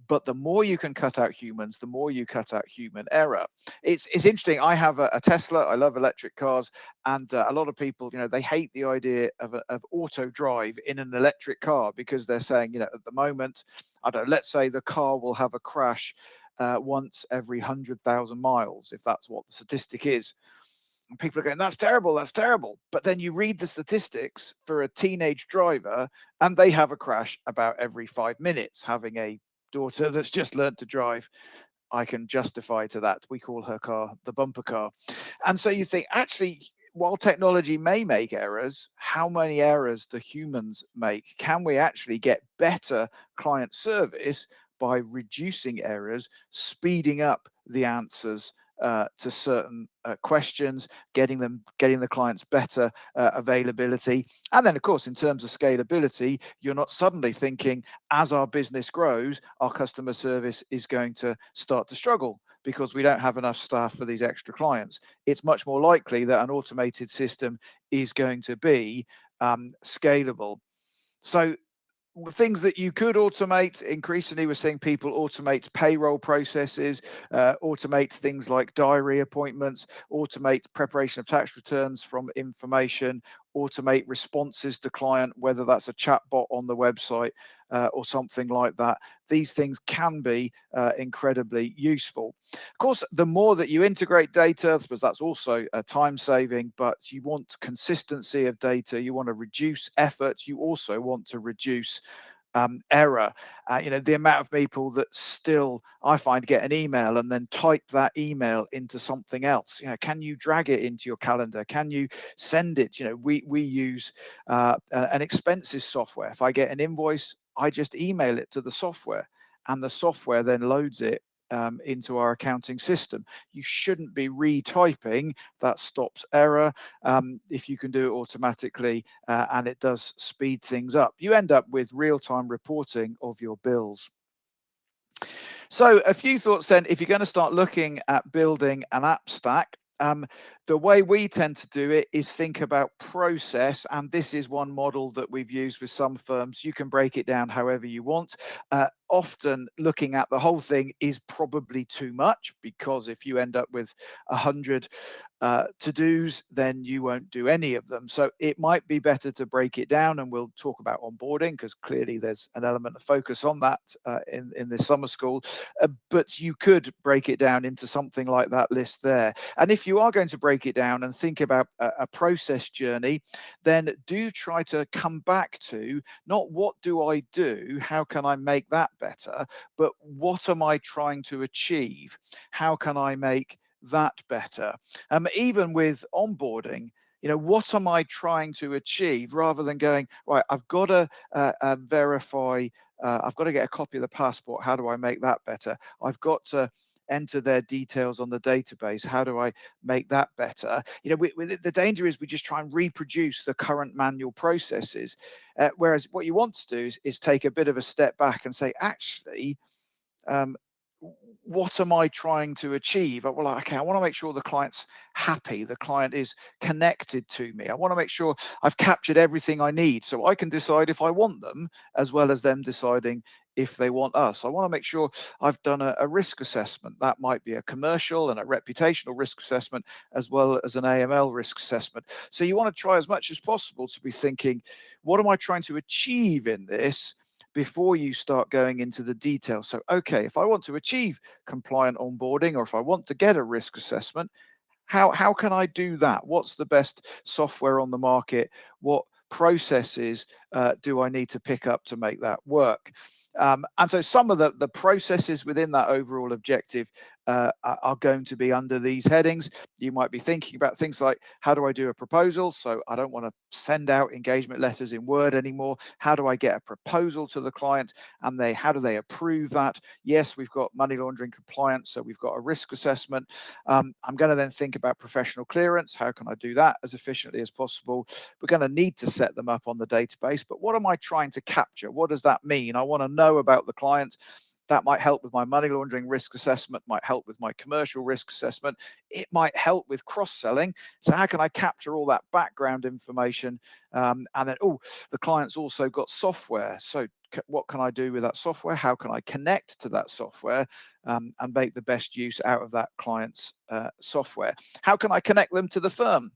but the more you can cut out humans, the more you cut out human error. It's interesting. I have a Tesla. I love electric cars, and a lot of people, you know, they hate the idea of auto drive in an electric car, because they're saying, you know, at the moment, I don't know, let's say the car will have a crash once every 100,000 miles, if that's what the statistic is. And people are going, that's terrible, that's terrible. But then you read the statistics for a teenage driver, and they have a crash about every 5 minutes. Having a daughter that's just learned to drive, I can justify to that. We call her car the bumper car. And so you think, actually, while technology may make errors, how many errors do humans make? Can we actually get better client service by reducing errors, speeding up the answers to certain questions, getting the clients better availability? And then, of course, in terms of scalability, you're not suddenly thinking, as our business grows, our customer service is going to start to struggle because we don't have enough staff for these extra clients. It's much more likely that an automated system is going to be scalable. So things that you could automate, increasingly we're seeing people automate payroll processes, automate things like diary appointments, automate preparation of tax returns from information, automate responses to client, whether that's a chat bot on the website or something like that. These things can be incredibly useful. Of course, the more that you integrate data, I suppose that's also a time saving, but you want consistency of data, you want to reduce effort, you also want to reduce error. You know, the amount of people that still, I find, get an email and then type that email into something else. You know, can you drag it into your calendar? Can you send it? You know, we use an expenses software. If I get an invoice, I just email it to the software, and the software then loads it into our accounting system. You shouldn't be retyping. That stops error. If you can do it automatically, and it does speed things up, you end up with real-time reporting of your bills. So a few thoughts then, if you're going to start looking at building an app stack. The way we tend to do it is think about process, and this is one model that we've used with some firms. You can break it down however you want. Often looking at the whole thing is probably too much, because if you end up with 100 to-dos, then you won't do any of them. So it might be better to break it down, and we'll talk about onboarding, because clearly there's an element of focus on that in this summer school. But you could break it down into something like that list there. And if you are going to break it down and think about a process journey, then do try to come back to not what do I do, how can I make that better, but what am I trying to achieve? How can I make that better? Even with onboarding, what am I trying to achieve, rather than going, right, I've got to verify, I've got to get a copy of the passport. How do I make that better? I've got to enter their details on the database. How do I make that better? The danger is we just try and reproduce the current manual processes, whereas what you want to do is take a bit of a step back and say, actually, what am I trying to achieve? Well, okay, I want to make sure the client's happy, the client is connected to me. I want to make sure I've captured everything I need so I can decide if I want them, as well as them deciding if they want us. I want to make sure I've done a risk assessment. That might be a commercial and a reputational risk assessment, as well as an AML risk assessment. So you want to try as much as possible to be thinking, what am I trying to achieve in this, before you start going into the details. So, okay, if I want to achieve compliant onboarding, or if I want to get a risk assessment, how can I do that? What's the best software on the market? What processes do I need to pick up to make that work? And so some of the processes within that overall objective are going to be under these headings. You might be thinking about things like, how do I do a proposal? So I don't want to send out engagement letters in Word anymore. How do I get a proposal to the client, and how do they approve that? Yes, we've got money laundering compliance, so we've got a risk assessment. I'm going to then think about professional clearance. How can I do that as efficiently as possible? We're going to need to set them up on the database, but what am I trying to capture? What does that mean? I want to know about the client. That might help with my money laundering risk assessment, might help with my commercial risk assessment. It might help with cross-selling. So how can I capture all that background information? And then, the client's also got software. So what can I do with that software? How can I connect to that software and make the best use out of that client's software? How can I connect them to the firm?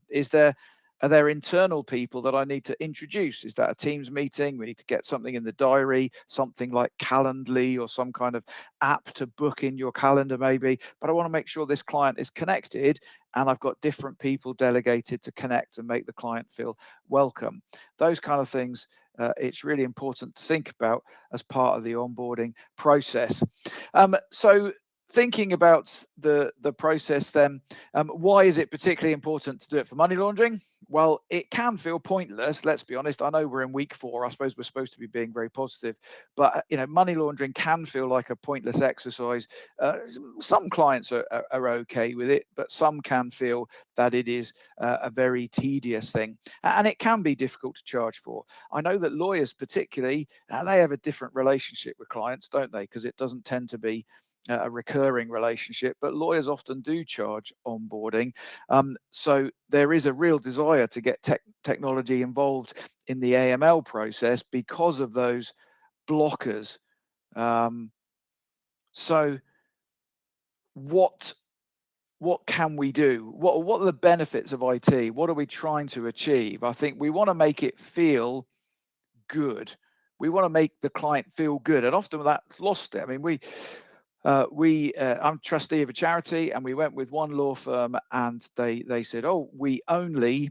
Are there internal people that I need to introduce? Is that a Teams meeting? We need to get something in the diary, something like Calendly or some kind of app to book in your calendar maybe. But I want to make sure this client is connected, and I've got different people delegated to connect and make the client feel welcome. Those kind of things, it's really important to think about as part of the onboarding process. So thinking about the process then, why is it particularly important to do it for money laundering? Well, it can feel pointless, let's be honest. I know we're in week 4. I suppose we're supposed to be being very positive, but money laundering can feel like a pointless exercise. Some clients are okay with it, but some can feel that it is a very tedious thing, and it can be difficult to charge for. I know that lawyers particularly, they have a different relationship with clients, don't they? Because it doesn't tend to be a recurring relationship, but lawyers often do charge onboarding. So there is a real desire to get technology involved in the AML process because of those blockers. So what can we do? What are the benefits of IT? What are we trying to achieve? I think we want to make it feel good. We want to make the client feel good, and often that's lost. I mean, I'm trustee of a charity, and we went with one law firm, and they said, we only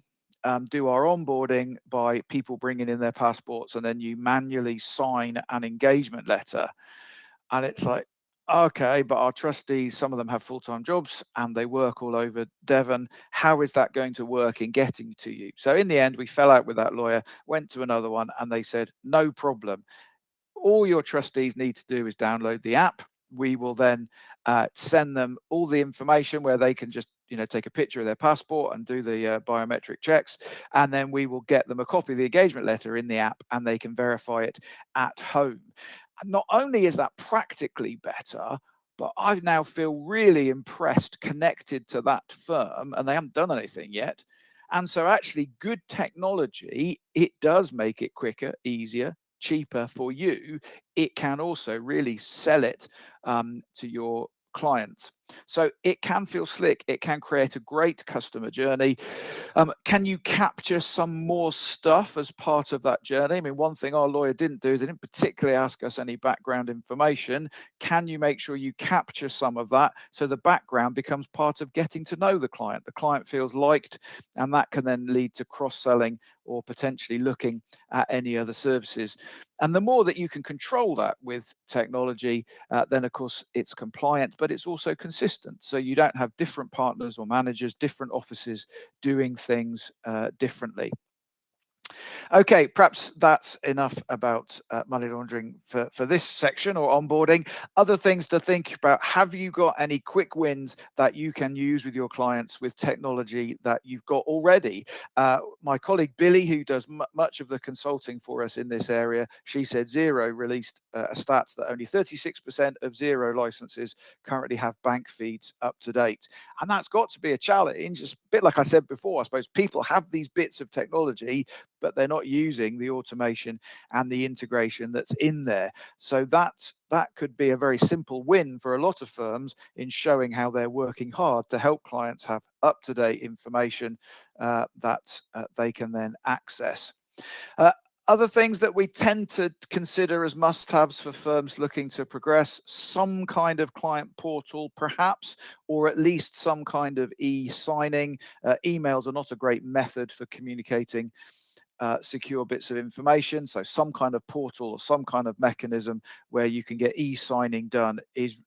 do our onboarding by people bringing in their passports, and then you manually sign an engagement letter. And it's like, okay, but our trustees, some of them have full-time jobs and they work all over Devon. How is that going to work in getting to you? So in the end, we fell out with that lawyer, went to another one, and they said, no problem. All your trustees need to do is download the app. We will then send them all the information where they can just take a picture of their passport and do the biometric checks, and then we will get them a copy of the engagement letter in the app, and they can verify it at home. And not only is that practically better, but I now feel really impressed, connected to that firm, and they haven't done anything yet. And so actually good technology, it does make it quicker, easier, cheaper for you. It can also really sell it to your clients. So it can feel slick. It can create a great customer journey. Can you capture some more stuff as part of that journey? I mean, one thing our lawyer didn't do is they didn't particularly ask us any background information. Can you make sure you capture some of that so the background becomes part of getting to know the client? The client feels liked, and that can then lead to cross-selling or potentially looking at any other services. And the more that you can control that with technology, then of course it's compliant, but it's also consistent. So you don't have different partners or managers, different offices doing things differently. Okay, perhaps that's enough about money laundering for this section or onboarding. Other things to think about: have you got any quick wins that you can use with your clients with technology that you've got already? My colleague Billy, who does much of the consulting for us in this area, she said Xero released a stat that only 36% of Xero licenses currently have bank feeds up to date. And that's got to be a challenge. It's a bit like I said before, I suppose people have these bits of technology, but they're not using the automation and the integration that's in there. So that could be a very simple win for a lot of firms in showing how they're working hard to help clients have up-to-date information that they can then access. Other things that we tend to consider as must-haves for firms looking to progress: some kind of client portal, perhaps, or at least some kind of e-signing. Emails are not a great method for communicating secure bits of information. So some kind of portal or some kind of mechanism where you can get e-signing done is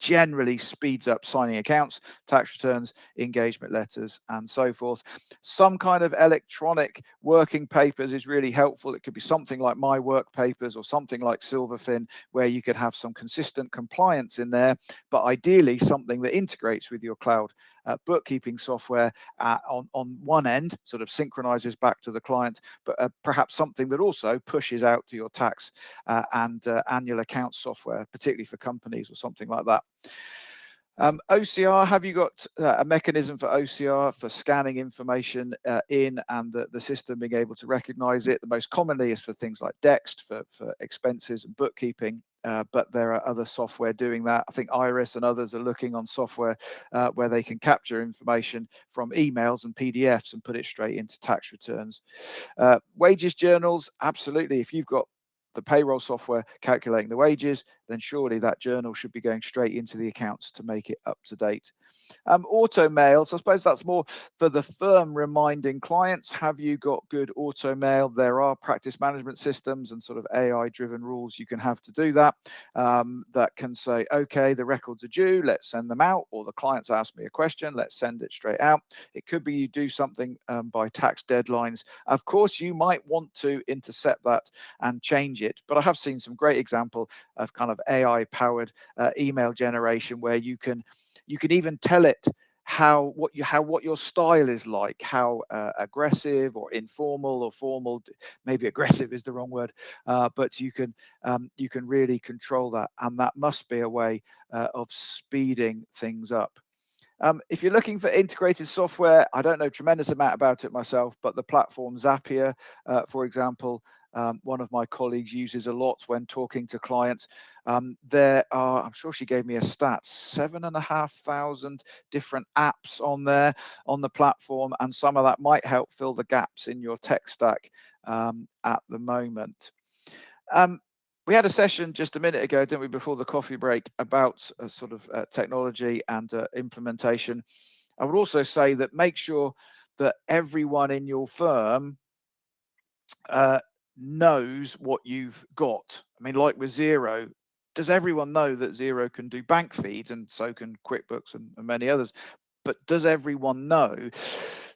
generally speeds up signing accounts, tax returns, engagement letters, and so forth. Some kind of electronic working papers is really helpful. It could be something like My Work Papers or something like Silverfin, where you could have some consistent compliance in there, but ideally something that integrates with your cloud bookkeeping software on one end, sort of synchronizes back to the client, but perhaps something that also pushes out to your tax and annual account software, particularly for companies or something like that. OCR, have you got a mechanism for OCR for scanning information in and the system being able to recognize it? The most commonly is for things like Dext for expenses and bookkeeping, but there are other software doing that. I think Iris and others are looking on software where they can capture information from emails and PDFs and put it straight into tax returns. Wages journals, absolutely. If you've got the payroll software calculating the wages, then surely that journal should be going straight into the accounts to make it up to date. Auto mail, so I suppose that's more for the firm reminding clients, have you got good auto mail? There are practice management systems and sort of AI driven rules you can have to do that, that can say, okay, the records are due, let's send them out, or the client's asked me a question, let's send it straight out. It could be you do something by tax deadlines. Of course, you might want to intercept that and change it, but I have seen some great example of kind of AI powered email generation where you can even tell it what your style is like, how aggressive or informal or formal. Maybe aggressive is the wrong word, but you can really control that, and that must be a way of speeding things up. If you're looking for integrated software, I don't know a tremendous amount about it myself, but the platform Zapier, for example, one of my colleagues uses a lot when talking to clients. There are, I'm sure she gave me a stat, 7,500 different apps on there on the platform, and some of that might help fill the gaps in your tech stack at the moment. We had a session just a minute ago, didn't we, before the coffee break, about sort of technology and implementation. I would also say that make sure that everyone in your firm knows what you've got. I mean, like with Xero, does everyone know that Xero can do bank feeds, and so can QuickBooks and many others? But does everyone know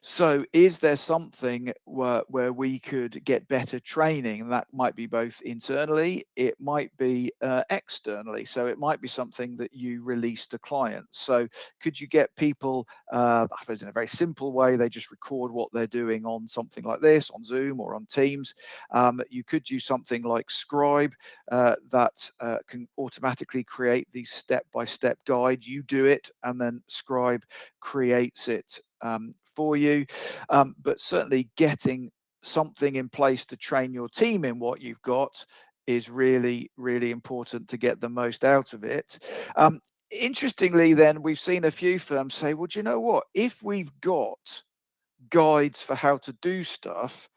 So is there something where we could get better training? That might be both internally, it might be externally. So it might be something that you release to clients. So could you get people, I suppose in a very simple way, they just record what they're doing on something like this, on Zoom or on Teams. You could use something like Scribe that can automatically create these step-by-step guide. You do it, and then Scribe creates it for you. But certainly getting something in place to train your team in what you've got is really, really important to get the most out of it. Interestingly, then, we've seen a few firms say, well, do you know what? If we've got guides for how to do stuff,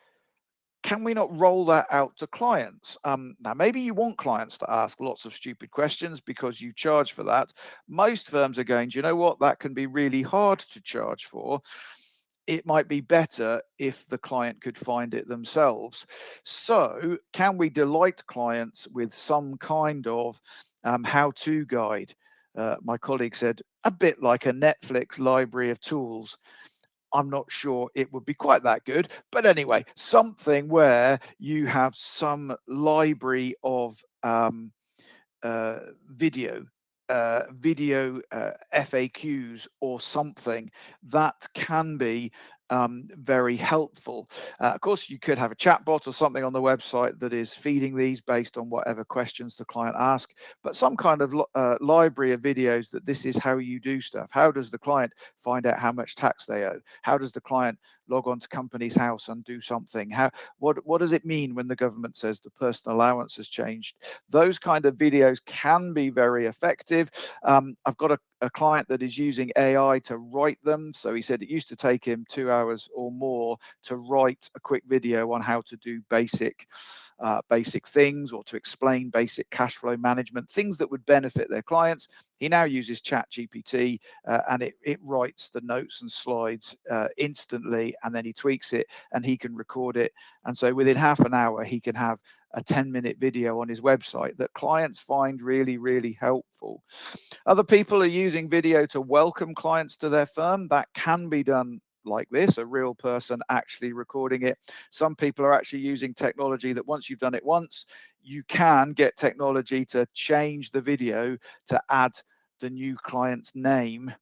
can we not roll that out to clients? Now, maybe you want clients to ask lots of stupid questions because you charge for that. Most firms are going, do you know what? That can be really hard to charge for. It might be better if the client could find it themselves. So can we delight clients with some kind of how-to guide? My colleague said, a bit like a Netflix library of tools. I'm not sure it would be quite that good, but anyway, something where you have some library of video FAQs or something that can be very helpful. Of course, you could have a chatbot or something on the website that is feeding these based on whatever questions the client asks, but some kind of library of videos that this is how you do stuff. How does the client find out how much tax they owe? How does the client log on to Companies House and do something? What does it mean when the government says the personal allowance has changed? Those kind of videos can be very effective. I've got a client that is using AI to write them. So he said it used to take him 2 hours or more to write a quick video on how to do basic things or to explain basic cash flow management, things that would benefit their clients. He now uses ChatGPT and it writes the notes and slides instantly, and then he tweaks it and he can record it. And so within half an hour, he can have a 10-minute video on his website that clients find really, really helpful. Other people are using video to welcome clients to their firm. That can be done like this, a real person actually recording it. Some people are actually using technology that once you've done it once, you can get technology to change the video to add the new client's name.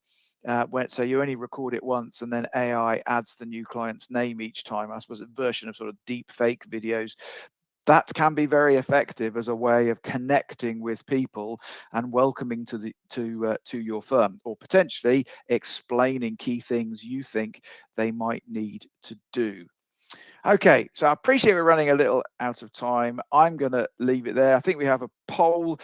So you only record it once and then AI adds the new client's name each time. I suppose a version of sort of deep fake videos. That can be very effective as a way of connecting with people and welcoming to your firm, or potentially explaining key things you think they might need to do. Okay, so I appreciate we're running a little out of time. I'm going to leave it there. I think we have a poll.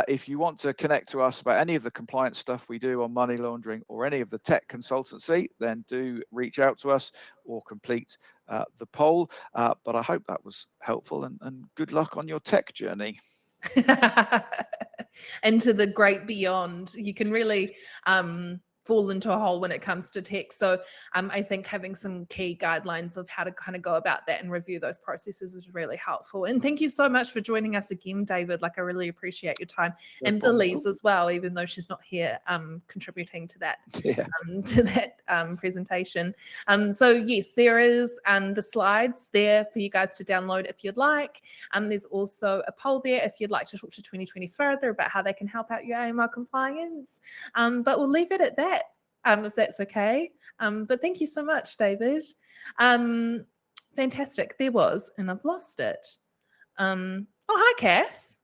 If you want to connect to us about any of the compliance stuff we do on money laundering or any of the tech consultancy, then do reach out to us or complete the poll. But I hope that was helpful, and good luck on your tech journey. Into the great beyond. You can really fall into a hole when it comes to tech. So I think having some key guidelines of how to kind of go about that and review those processes is really helpful. And thank you so much for joining us again, David. Like, I really appreciate your time. No and problem. Elise as well, even though she's not here contributing to that presentation. So yes, there is the slides there for you guys to download if you'd like. There's also a poll there if you'd like to talk to 2020 further about how they can help out your AML compliance. But we'll leave it at that. If that's okay. But thank you so much, David. Fantastic. There was, and I've lost it. Oh, hi, Kath.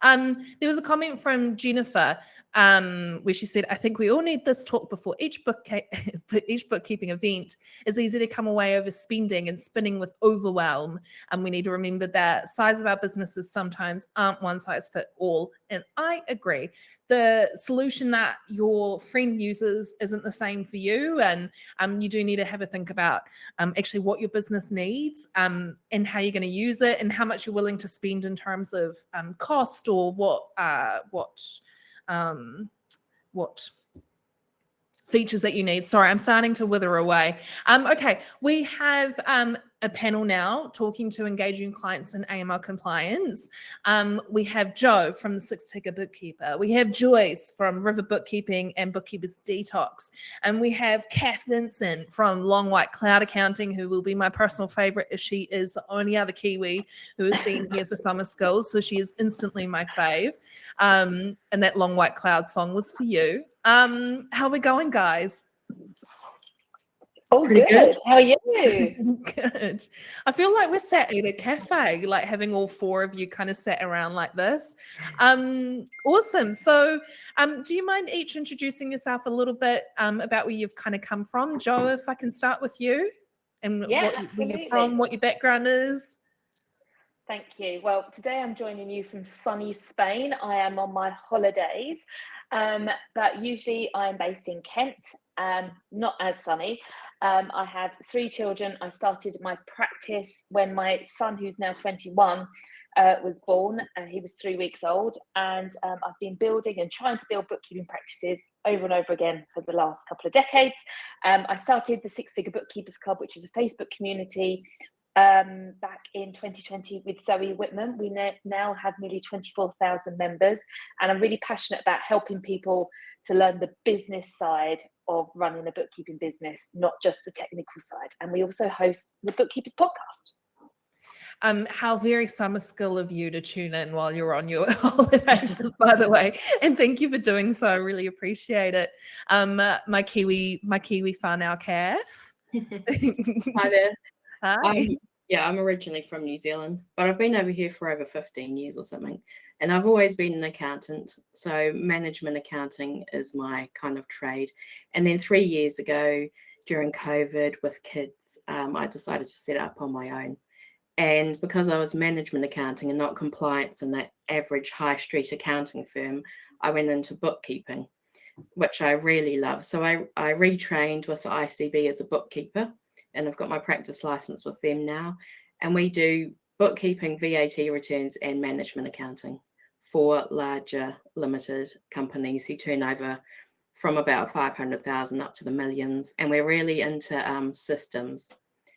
There was a comment from Jennifer where she said, I think we all need this talk before each bookkeeping event. It's easy to come away overspending and spinning with overwhelm. And we need to remember that size of our businesses sometimes aren't one size fit all. And I agree. The solution that your friend uses isn't the same for you. And you do need to have a think about actually what your business needs and how you're going to use it and how much you're willing to spend in terms of cost or what features that you need. Sorry, I'm starting to wither away. Okay, we have a panel now talking to engaging clients in AML compliance. We have Joe from the Six Figure Bookkeeper. We have Joyce from River Bookkeeping and Bookkeepers Detox. And we have Kath Vincent from Long White Cloud Accounting, who will be my personal favorite, as she is the only other Kiwi who has been here for summer school. So she is instantly my fave. And that Long White Cloud song was for you. How are we going, guys? Oh, good. How are you? Good. I feel like we're sat at a cafe, like having all four of you kind of sat around like this. Awesome. So do you mind each introducing yourself a little bit about where you've kind of come from? Joe, if I can start with you, and where you're from, what your background is. Thank you. Well, today I'm joining you from sunny Spain. I am on my holidays, but usually I'm based in Kent, not as sunny. I have 3 children. I started my practice when my son, who's now 21, was born. He was 3 weeks old, and I've been building and trying to build bookkeeping practices over and over again for the last couple of decades. I started the Six Figure Bookkeepers Club, which is a Facebook community, back in 2020 with Zoe Whitman. We now have nearly 24,000 members, and I'm really passionate about helping people to learn the business side of running a bookkeeping business, not just the technical side. And we also host the Bookkeepers Podcast. How very summer school of you to tune in while you're on your holidays, by the way. And thank you for doing so. I really appreciate it. My Kiwi whānau Kath. Hi there. Hi. Yeah, I'm originally from New Zealand, but I've been over here for over 15 years or something. And I've always been an accountant. So management accounting is my kind of trade. And then 3 years ago, during COVID with kids, I decided to set up on my own. And because I was management accounting and not compliance in that average high street accounting firm, I went into bookkeeping, which I really love. So I retrained with the ICB as a bookkeeper, and I've got my practice license with them now. And we do bookkeeping, VAT returns, and management accounting for larger limited companies who turn over from about 500,000 up to the millions. And we're really into systems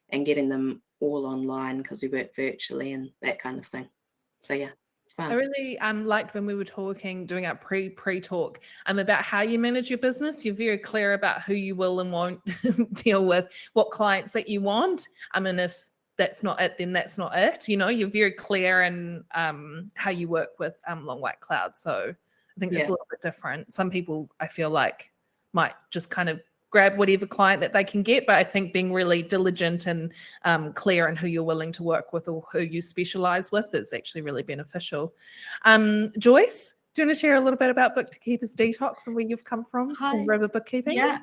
and getting them all online because we work virtually and that kind of thing. So yeah, it's fun. I really liked when we were talking, doing our pre-talk about how you manage your business. You're very clear about who you will and won't deal with, what clients that you want. If that's not it, then that's not it. You know, you're very clear in how you work with Long White Cloud. So I think it's a little bit different. Some people, I feel like, might just kind of grab whatever client that they can get, but I think being really diligent and clear in who you're willing to work with or who you specialize with is actually really beneficial. Joyce, do you want to share a little bit about Bookkeepers Detox and where you've come from? Hi. River Bookkeeping? Yeah.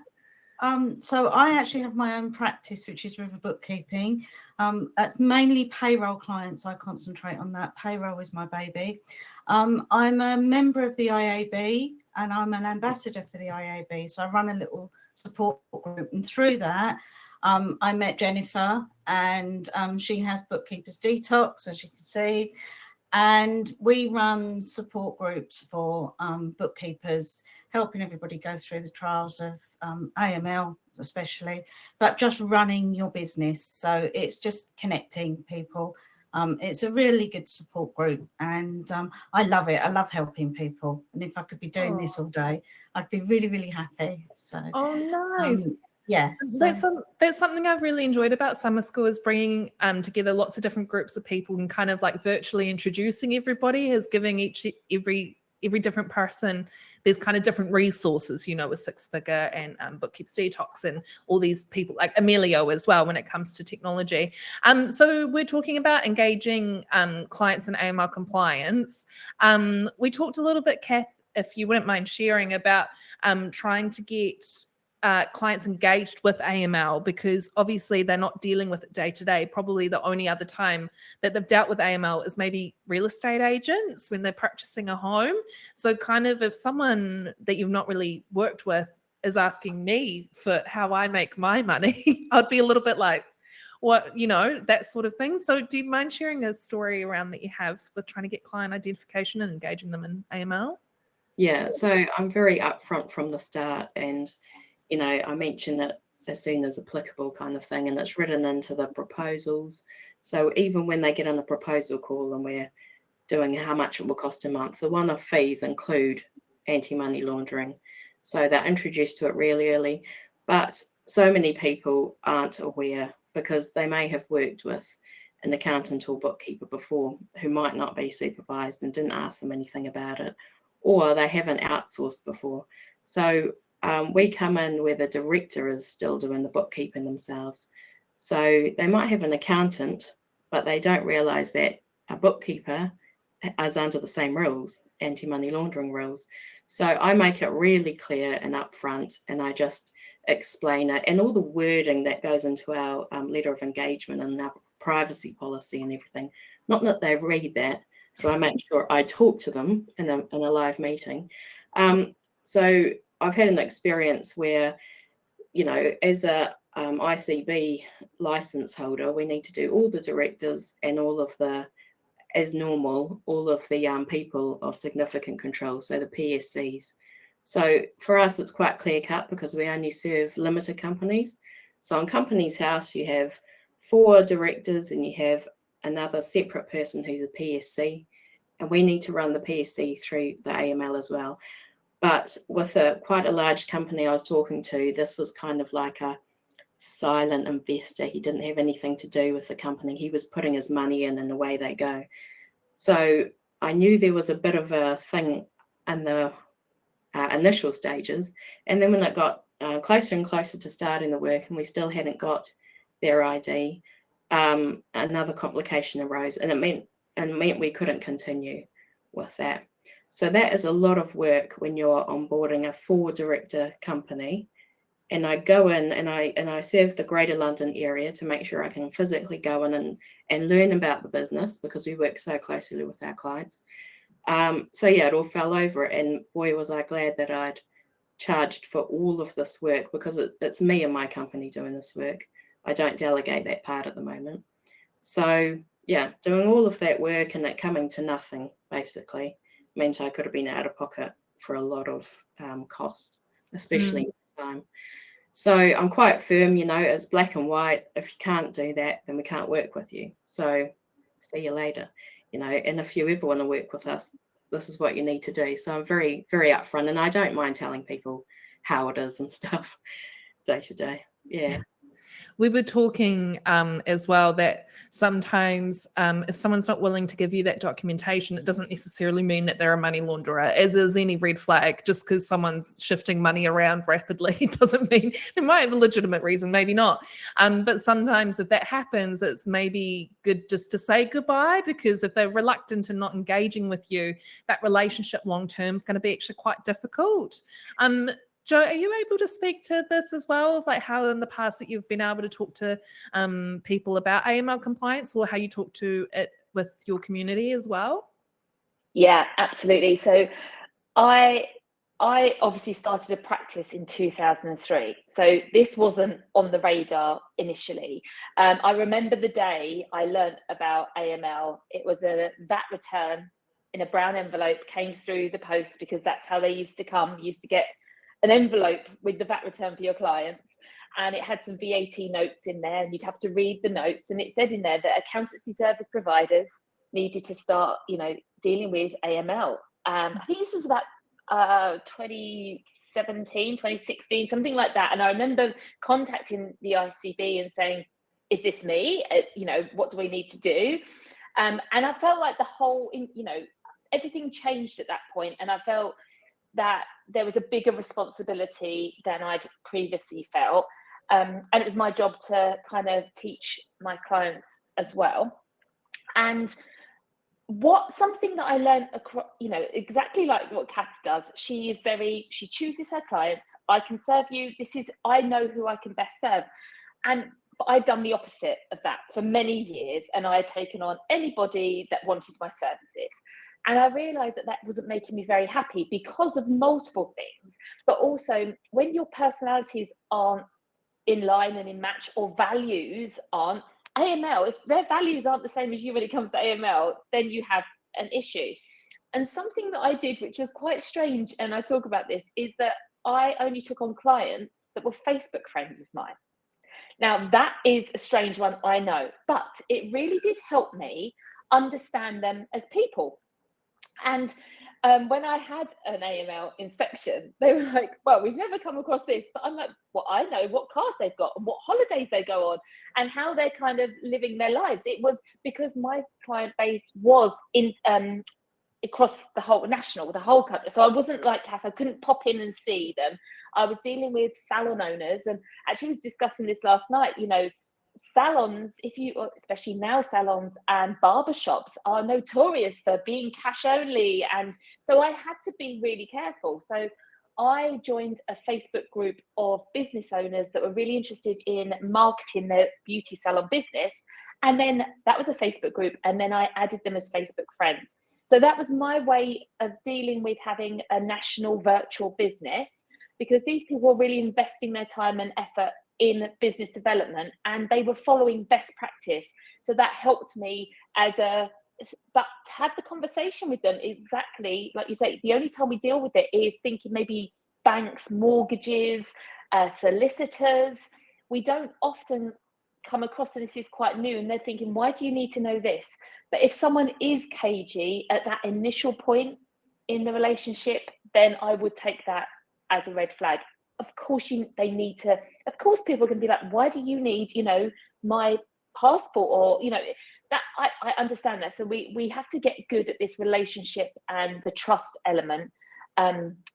So I actually have my own practice, which is River Bookkeeping. That's mainly payroll clients. I concentrate on that. Payroll is my baby. I'm a member of the IAB and I'm an ambassador for the IAB. So I run a little support group, and through that, I met Jennifer, and she has Bookkeepers Detox, as you can see. And we run support groups for bookkeepers, helping everybody go through the trials of AML especially, but just running your business. So it's just connecting people. It's a really good support group, and I love it. I love helping people. And if I could be doing this all day, I'd be really, really happy. So, nice. Yeah, so that's something I've really enjoyed about summer school, is bringing together lots of different groups of people and kind of like virtually introducing everybody, is giving every different person, there's kind of different resources, you know, with Six Figure and Bookkeepers Detox and all these people like Emilio as well when it comes to technology. So we're talking about engaging clients in AML compliance. We talked a little bit, Kath, if you wouldn't mind sharing, about trying to get clients engaged with AML, because obviously they're not dealing with it day to day. Probably the only other time that they've dealt with AML is maybe real estate agents when they're purchasing a home. So kind of if someone that you've not really worked with is asking me for how I make my money, I'd be a little bit like, what, you know, that sort of thing. So do you mind sharing a story around that you have with trying to get client identification and engaging them in AML? Yeah, so I'm very upfront from the start, and you know, I mention it as soon as applicable kind of thing, and it's written into the proposals. So even when they get on a proposal call and we're doing how much it will cost a month, the one-off fees include anti-money laundering. So they're introduced to it really early. But so many people aren't aware because they may have worked with an accountant or bookkeeper before who might not be supervised and didn't ask them anything about it, or they haven't outsourced before. So we come in where the director is still doing the bookkeeping themselves. So they might have an accountant, but they don't realise that a bookkeeper is under the same rules, anti-money laundering rules. So I make it really clear and upfront, and I just explain it, and all the wording that goes into our letter of engagement and our privacy policy and everything. Not that they read that, so I make sure I talk to them in a live meeting. So I've had an experience where, you know, as a ICB license holder, we need to do all the directors and all of the, as normal, all of the people of significant control, so the PSCs. So for us, it's quite clear cut because we only serve limited companies. So on Companies House, you have 4 directors and you have another separate person who's a PSC, and we need to run the PSC through the AML as well. But with quite a large company I was talking to, this was kind of like a silent investor. He didn't have anything to do with the company. He was putting his money in and away they go. So I knew there was a bit of a thing in the initial stages. And then when it got closer and closer to starting the work and we still hadn't got their ID, another complication arose, and it meant we couldn't continue with that. So that is a lot of work when you're onboarding a 4-director company. And I go in and I serve the Greater London area to make sure I can physically go in and learn about the business because we work so closely with our clients. So yeah, it all fell over, and boy, was I glad that I'd charged for all of this work because it's me and my company doing this work. I don't delegate that part at the moment. So yeah, doing all of that work and it coming to nothing basically meant I could have been out of pocket for a lot of cost, especially time. So I'm quite firm, you know, it's black and white. If you can't do that, then we can't work with you. So see you later, you know, and if you ever want to work with us, this is what you need to do. So I'm very, very upfront, and I don't mind telling people how it is and stuff day to day. Yeah. We were talking as well that sometimes if someone's not willing to give you that documentation, it doesn't necessarily mean that they're a money launderer, as is any red flag. Just because someone's shifting money around rapidly doesn't mean they might have a legitimate reason, maybe not. But sometimes if that happens, it's maybe good just to say goodbye, because if they're reluctant and not engaging with you, that relationship long term is going to be actually quite difficult. Jo, are you able to speak to this as well, of like how in the past that you've been able to talk to people about AML compliance, or how you talk to it with your community as well? Yeah, absolutely. So I obviously started a practice in 2003. So this wasn't on the radar initially. I remember the day I learned about AML. It was a VAT return in a brown envelope, came through the post because that's how they used to come. You used to get an envelope with the VAT return for your clients, and it had some VAT notes in there, and you'd have to read the notes, and it said in there that accountancy service providers needed to start, you know, dealing with AML. I think this was about 2017, 2016, something like that. And I remember contacting the ICB and saying, is this me? You know, what do we need to do? And I felt like the whole, you know, everything changed at that point, and I felt that there was a bigger responsibility than I'd previously felt. And it was my job to kind of teach my clients as well. And something that I learned, you know, exactly like what Kath does, she chooses her clients. I can serve you. I know who I can best serve. But I'd done the opposite of that for many years, and I had taken on anybody that wanted my services. And I realized that that wasn't making me very happy because of multiple things, but also when your personalities aren't in line and in match, or values aren't, AML, if their values aren't the same as you when it comes to AML, then you have an issue. And something that I did, which was quite strange, and I talk about this, is that I only took on clients that were Facebook friends of mine. Now, that is a strange one, I know, but it really did help me understand them as people. And when I had an AML inspection, they were like, well, we've never come across this. But I'm like, well, I know what cars they've got and what holidays they go on and how they're kind of living their lives. It was because my client base was in across the whole the whole country. So I wasn't like, I couldn't pop in and see them. I was dealing with salon owners, and actually was discussing this last night, you know, salons, especially nail salons and barbershops are notorious for being cash only. And so I had to be really careful. So I joined a Facebook group of business owners that were really interested in marketing their beauty salon business. And then that was a Facebook group. And then I added them as Facebook friends. So that was my way of dealing with having a national virtual business, because these people were really investing their time and effort in business development, and they were following best practice. So that helped me but to have the conversation with them, exactly like you say, the only time we deal with it is thinking maybe banks, mortgages, solicitors. We don't often come across, and this is quite new, and they're thinking, why do you need to know this? But if someone is cagey at that initial point in the relationship, then I would take that as a red flag. Of course, they need to, of course, people can be like, why do you need, you know, my passport? Or, you know, that I understand that. So we have to get good at this relationship and the trust element.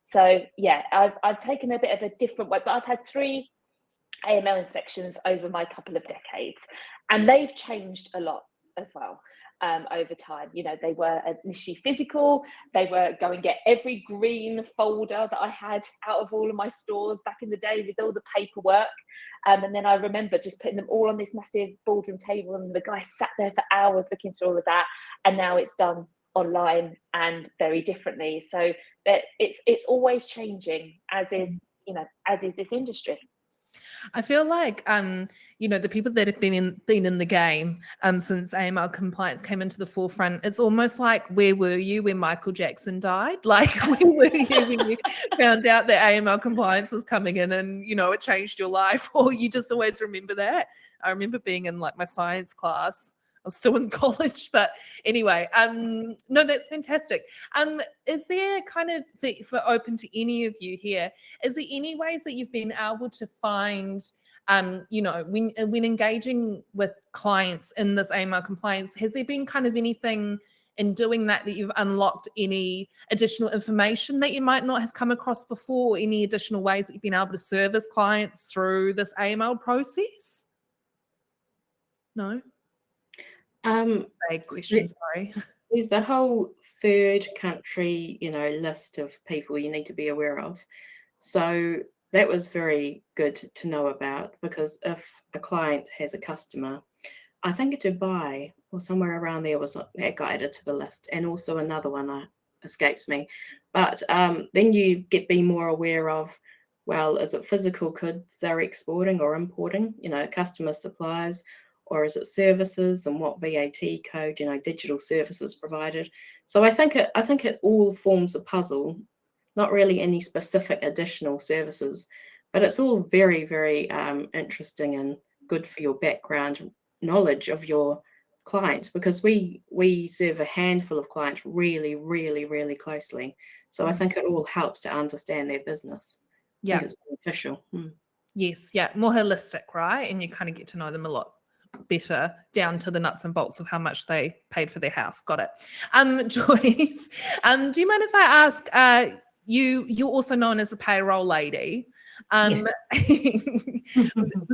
So yeah, I've taken a bit of a different way, but I've had 3 AML inspections over my couple of decades, and they've changed a lot as well. Over time, you know, they were initially physical. They were go and get every green folder that I had out of all of my stores back in the day with all the paperwork. And then I remember just putting them all on this massive boardroom table, and the guy sat there for hours looking through all of that. And now it's done online and very differently. So that it's always changing, as is this industry. I feel like, you know, the people that have been in the game since AML compliance came into the forefront, it's almost like, where were you when Michael Jackson died? Like, where were you when you found out that AML compliance was coming in and, you know, it changed your life? Or you just always remember that? I remember being in like my science class. I was still in college, but anyway, no, that's fantastic. Is there kind of, for open to any of you here, is there any ways that you've been able to find, you know, when engaging with clients in this AML compliance, has there been kind of anything in doing that you've unlocked any additional information that you might not have come across before, or any additional ways that you've been able to service clients through this AML process? No? Vague question, sorry. There's the whole third country, you know, list of people you need to be aware of. So that was very good to know about, because if a client has a customer, I think Dubai or somewhere around there that got added to the list, and also another one escapes me. But then you be more aware of, well, is it physical goods they're exporting or importing, you know, customer suppliers, or is it services, and what VAT code, you know, digital services provided. So I think it all forms a puzzle, not really any specific additional services, but it's all very, very interesting and good for your background knowledge of your clients, because we serve a handful of clients really, really, really closely. So I think it all helps to understand their business. Yeah, I think it's beneficial. Yes, yeah, more holistic, right? And you kind of get to know them a lot better, down to the nuts and bolts of how much they paid for their house. Got it. Joyce, do you mind if I ask, you're also known as a payroll lady. Was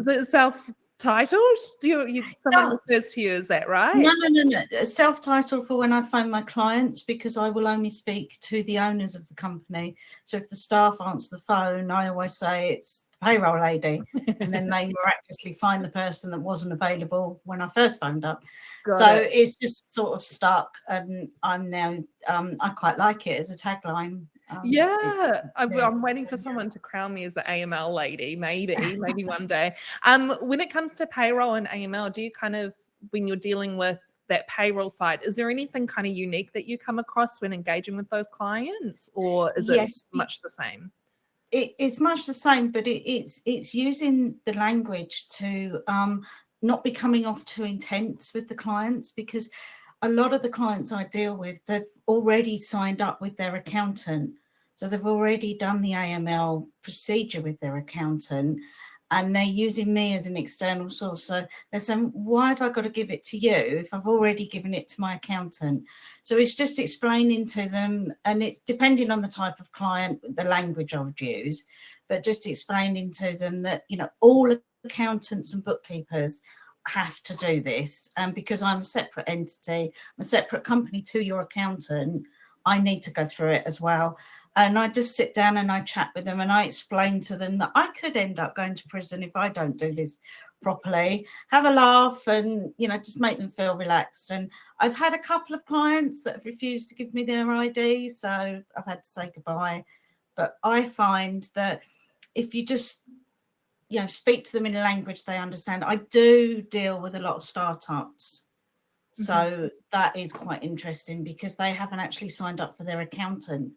it self-titled? Someone refers to you as that, right? No. Self-titled for when I phone my clients, because I will only speak to the owners of the company. So if the staff answer the phone, I always say it's the payroll lady, and then they miraculously find the person that wasn't available when I first phoned up. It's just sort of stuck, and I'm now I quite like it as a tagline. I'm waiting for someone to crown me as the AML lady, maybe one day. When it comes to payroll and AML, do you kind of, when you're dealing with that payroll side, is there anything kind of unique that you come across when engaging with those clients, or is it much the same? it's much the same, but it's using the language to not be coming off too intense with the clients, because a lot of the clients I deal with, they've already signed up with their accountant. So they've already done the AML procedure with their accountant, and they're using me as an external source. So they're saying, why have I got to give it to you if I've already given it to my accountant? So it's just explaining to them, and it's depending on the type of client, the language I would use, but just explaining to them that, you know, all accountants and bookkeepers have to do this. And because I'm a separate entity, I'm a separate company to your accountant, I need to go through it as well. And I just sit down and I chat with them, and I explain to them that I could end up going to prison if I don't do this properly. Have a laugh and, you know, just make them feel relaxed. And I've had a couple of clients that have refused to give me their ID, so I've had to say goodbye. But I find that if you just, you know, speak to them in a language they understand. I do deal with a lot of startups. So that is quite interesting, because they haven't actually signed up for their accountant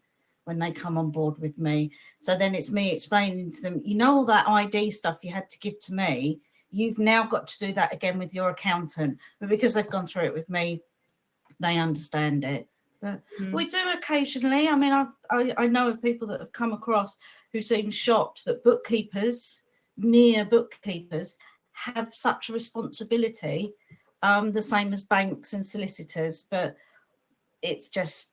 when they come on board with me. So then it's me explaining to them, you know, all that ID stuff you had to give to me, you've now got to do that again with your accountant. But because they've gone through it with me, they understand it. But we do occasionally. I mean, I know of people that have come across who seem shocked that bookkeepers, mere bookkeepers, have such a responsibility, the same as banks and solicitors. But it's just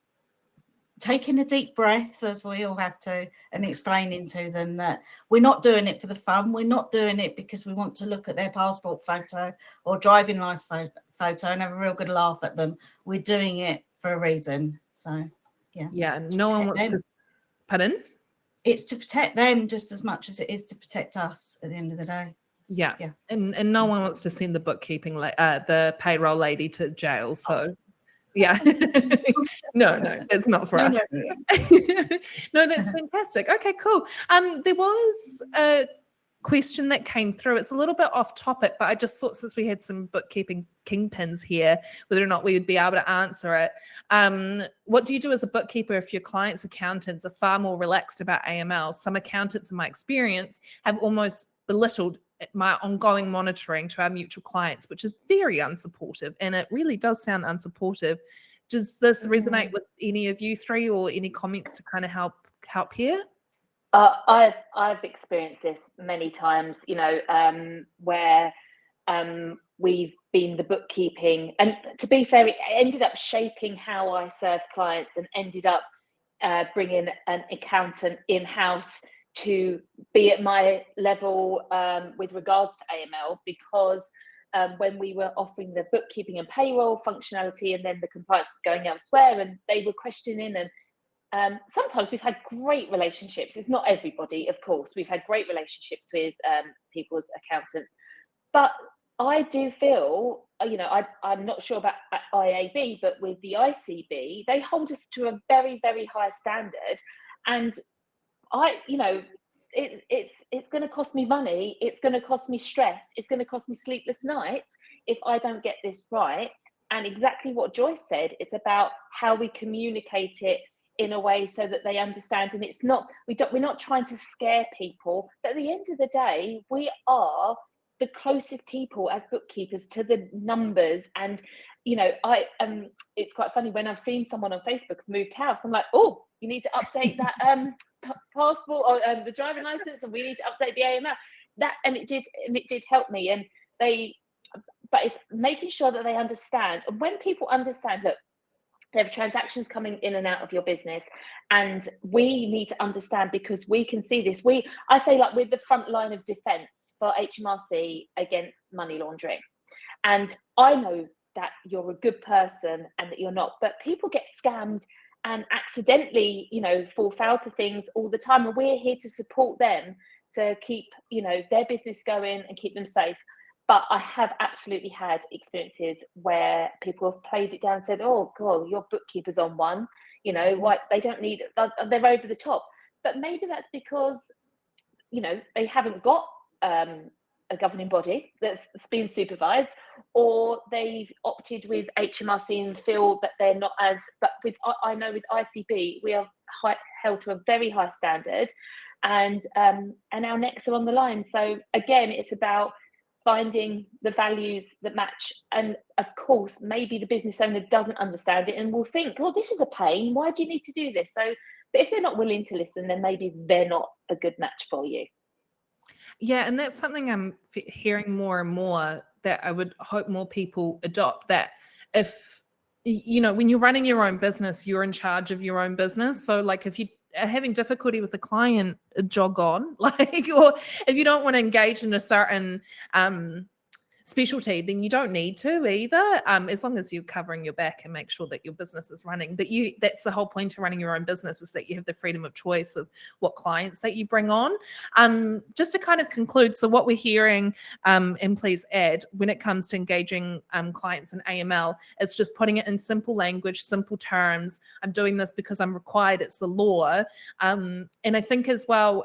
taking a deep breath, as we all have to, and explaining to them that we're not doing it for the fun. We're not doing it because we want to look at their passport photo or driving license photo and have a real good laugh at them. We're doing it for a reason. So, yeah. Yeah, no one wants to... Pardon? It's to protect them just as much as it is to protect us at the end of the day. Yeah. And no one wants to send the bookkeeping, the payroll lady to jail. So, yeah. no, it's not for us. No, that's fantastic. Okay, cool. There was a question that came through. It's a little bit off topic, but I just thought, since we had some bookkeeping kingpins here, whether or not we would be able to answer it. What do you do as a bookkeeper if your clients' accountants are far more relaxed about AML? Some accountants, in my experience, have almost belittled my ongoing monitoring to our mutual clients, which is very unsupportive, and it really does sound unsupportive. Does this resonate with any of you three, or any comments to kind of help here? I've experienced this many times, you know, where we've been the bookkeeping, and to be fair, it ended up shaping how I served clients, and ended up bringing an accountant in-house to be at my level with regards to AML, because when we were offering the bookkeeping and payroll functionality, and then the compliance was going elsewhere, and they were questioning, and sometimes we've had great relationships. It's not everybody, of course. We've had great relationships with people's accountants, but I do feel, you know, I'm not sure about IAB, but with the ICB, they hold us to a very, very high standard, and you know, it's going to cost me money. It's going to cost me stress. It's going to cost me sleepless nights if I don't get this right. And exactly what Joyce said, it's about how we communicate it in a way so that they understand. And it's not, we're not trying to scare people, but at the end of the day, we are the closest people as bookkeepers to the numbers. And, you know, it's quite funny when I've seen someone on Facebook moved house, I'm like, oh, you need to update that passport or the driving license, and we need to update the AML. And it did help me. And but it's making sure that they understand. And when people understand, look, there are transactions coming in and out of your business, and we need to understand, because we can see this. I say, like, we're the front line of defense for HMRC against money laundering. And I know that you're a good person and that you're not, but people get scammed and accidentally, you know, fall foul to things all the time. And we're here to support them to keep, you know, their business going and keep them safe. But I have absolutely had experiences where people have played it down and said, oh, God, your bookkeeper's on one, you know, what, they don't need it, they're over the top. But maybe that's because, you know, they haven't got a governing body that's been supervised, or they've opted with HMRC and feel that they're not as, but I know with ICB, we are held to a very high standard. and our necks are on the line. So again, it's about finding the values that match. And of course, maybe the business owner doesn't understand it and will think, well, this is a pain. Why do you need to do this? So, but if they're not willing to listen, then maybe they're not a good match for you. Yeah, and that's something I'm hearing more and more, that I would hope more people adopt, that if, you know, when you're running your own business, you're in charge of your own business. So like if you are having difficulty with a client, jog on, like, or if you don't want to engage in a certain specialty, then you don't need to either, as long as you're covering your back and make sure that your business is running. But that's the whole point of running your own business, is that you have the freedom of choice of what clients that you bring on. Just to kind of conclude, so what we're hearing, and please add, when it comes to engaging clients in AML, is just putting it in simple language, simple terms. I'm doing this because I'm required, it's the law. And I think as well,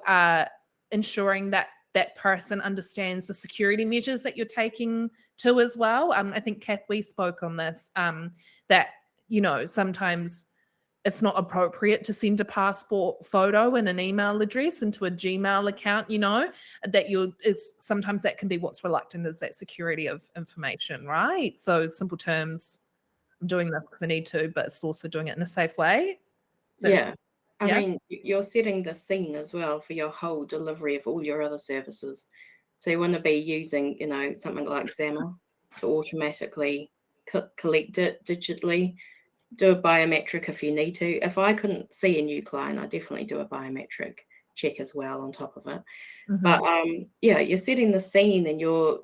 ensuring that that person understands the security measures that you're taking to as well. I think, Kath, we spoke on this, that, you know, sometimes it's not appropriate to send a passport photo and an email address into a Gmail account, you know, that sometimes that can be what's reluctant, is that security of information, right? So simple terms, I'm doing this because I need to, but it's also doing it in a safe way. Yeah. I mean, you're setting the scene as well for your whole delivery of all your other services. So you want to be using, you know, something like Xammer to automatically collect it digitally, do a biometric if you need to. If I couldn't see a new client, I definitely do a biometric check as well on top of it. Mm-hmm. But yeah, you're setting the scene and you're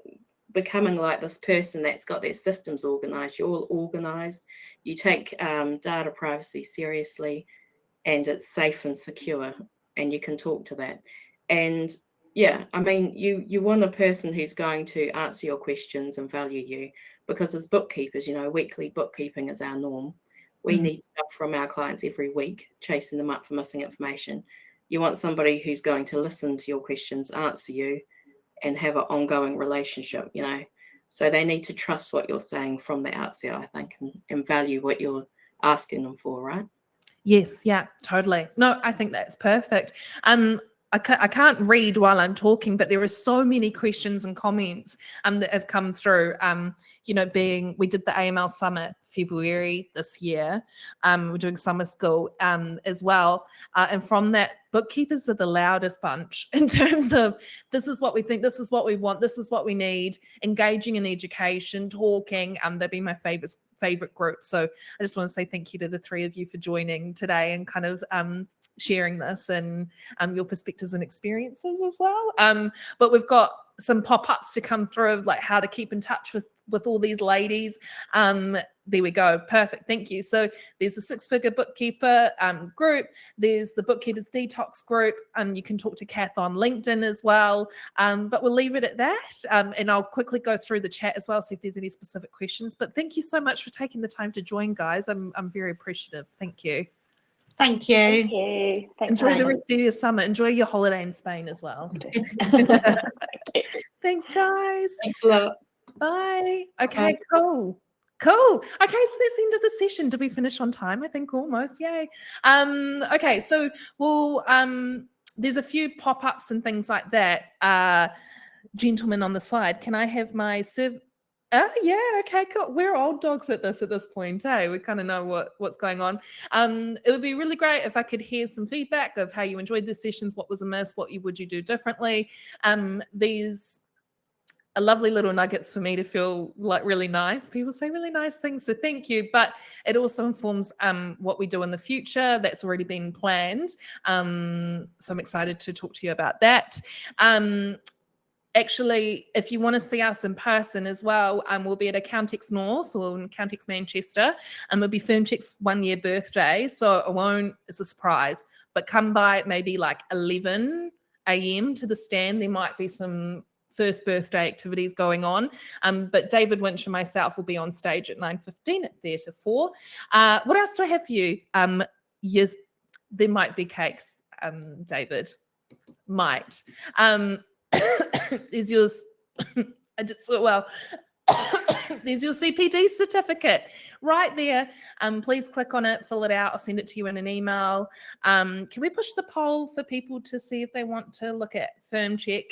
becoming like this person that's got their systems organized. You're all organized. You take data privacy seriously, and it's safe and secure, and you can talk to that. And yeah, I mean, you want a person who's going to answer your questions and value you, because as bookkeepers, you know, weekly bookkeeping is our norm. We need stuff from our clients every week, chasing them up for missing information. You want somebody who's going to listen to your questions, answer you, and have an ongoing relationship, you know. So they need to trust what you're saying from the outset, I think, and value what you're asking them for, right? Yes, yeah, totally. No, I think that's perfect. I can't read while I'm talking, but there are so many questions and comments that have come through. You know, we did the AML Summit February this year. We're doing summer school as well. And from that, bookkeepers are the loudest bunch in terms of, this is what we think, this is what we want, this is what we need, engaging in education, talking. They'd be my favorite group. So I just want to say thank you to the three of you for joining today and kind of sharing this and your perspectives and experiences as well. But we've got some pop-ups to come through of like how to keep in touch with all these ladies. There we go. Perfect. Thank you. So there's the Six-Figure Bookkeeper group. There's the Bookkeepers Detox group. You can talk to Kath on LinkedIn as well. But we'll leave it at that. And I'll quickly go through the chat as well, see if there's any specific questions. But thank you so much for taking the time to join, guys. I'm very appreciative. Thank you. Thank you. Thank you. Thanks. Enjoy the rest of your summer. Enjoy your holiday in Spain as well. Thanks, guys. Thanks a lot. Bye. Okay, cool. Okay, so that's the end of the session. Did we finish on time? I think almost. Yay. Okay, so we'll there's a few pop-ups and things like that. Gentleman on the side, can I have my yeah, okay, cool. We're old dogs at this point, eh? We kind of know what's going on. It would be really great if I could hear some feedback of how you enjoyed the sessions, what was amiss, what would you do differently. These are lovely little nuggets for me to feel like really nice. People say really nice things, so thank you. But it also informs what we do in the future. That's already been planned. So I'm excited to talk to you about that. Actually, if you want to see us in person as well, we'll be at Accountex North or in Accountex Manchester, and it'll be Firmcheck's 1-year birthday. So it's a surprise, but come by at maybe like 11 a.m. to the stand. There might be some first birthday activities going on. But David Winch and myself will be on stage at 9:15 at Theatre 4. What else do I have for you? Yes, there might be cakes, David. Might. Is yours? I did so well. There's your CPD certificate right there. Please click on it, fill it out. I'll send it to you in an email. Can we push the poll for people to see if they want to look at Firmcheck?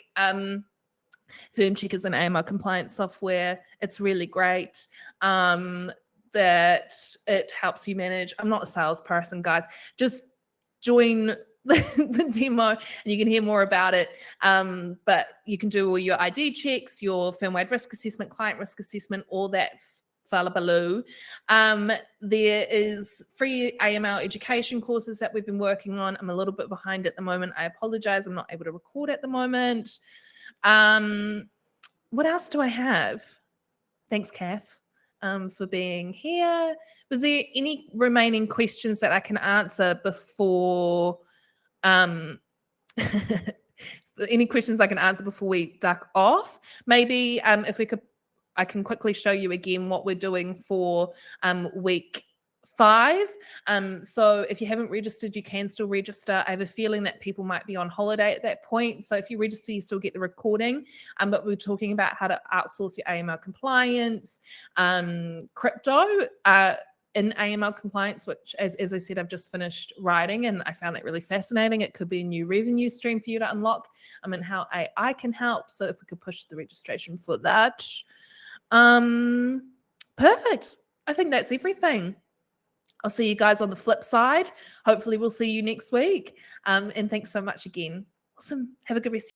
Firmcheck is an AML compliance software. It's really great. That it helps you manage. I'm not a salesperson, guys. Just join the demo and you can hear more about it. But you can do all your ID checks, your firm-wide risk assessment, client risk assessment, all that fallabaloo. There is free AML education courses that we've been working on. I'm a little bit behind at the moment. I apologize. I'm not able to record at the moment. What else do I have? Thanks, Kath, for being here. Was there any remaining questions that I can answer before any questions I can answer before we duck off? Maybe if we could, I can quickly show you again what we're doing for week 5. So if you haven't registered, you can still register. I have a feeling that people might be on holiday at that point. So if you register, you still get the recording. But we're talking about how to outsource your AML compliance, crypto in AML compliance, which as I said, I've just finished writing and I found that really fascinating. It could be a new revenue stream for you to unlock, and how AI can help. So if we could push the registration for that. Perfect. I think that's everything. I'll see you guys on the flip side. Hopefully we'll see you next week. And thanks so much again. Awesome. Have a good rest.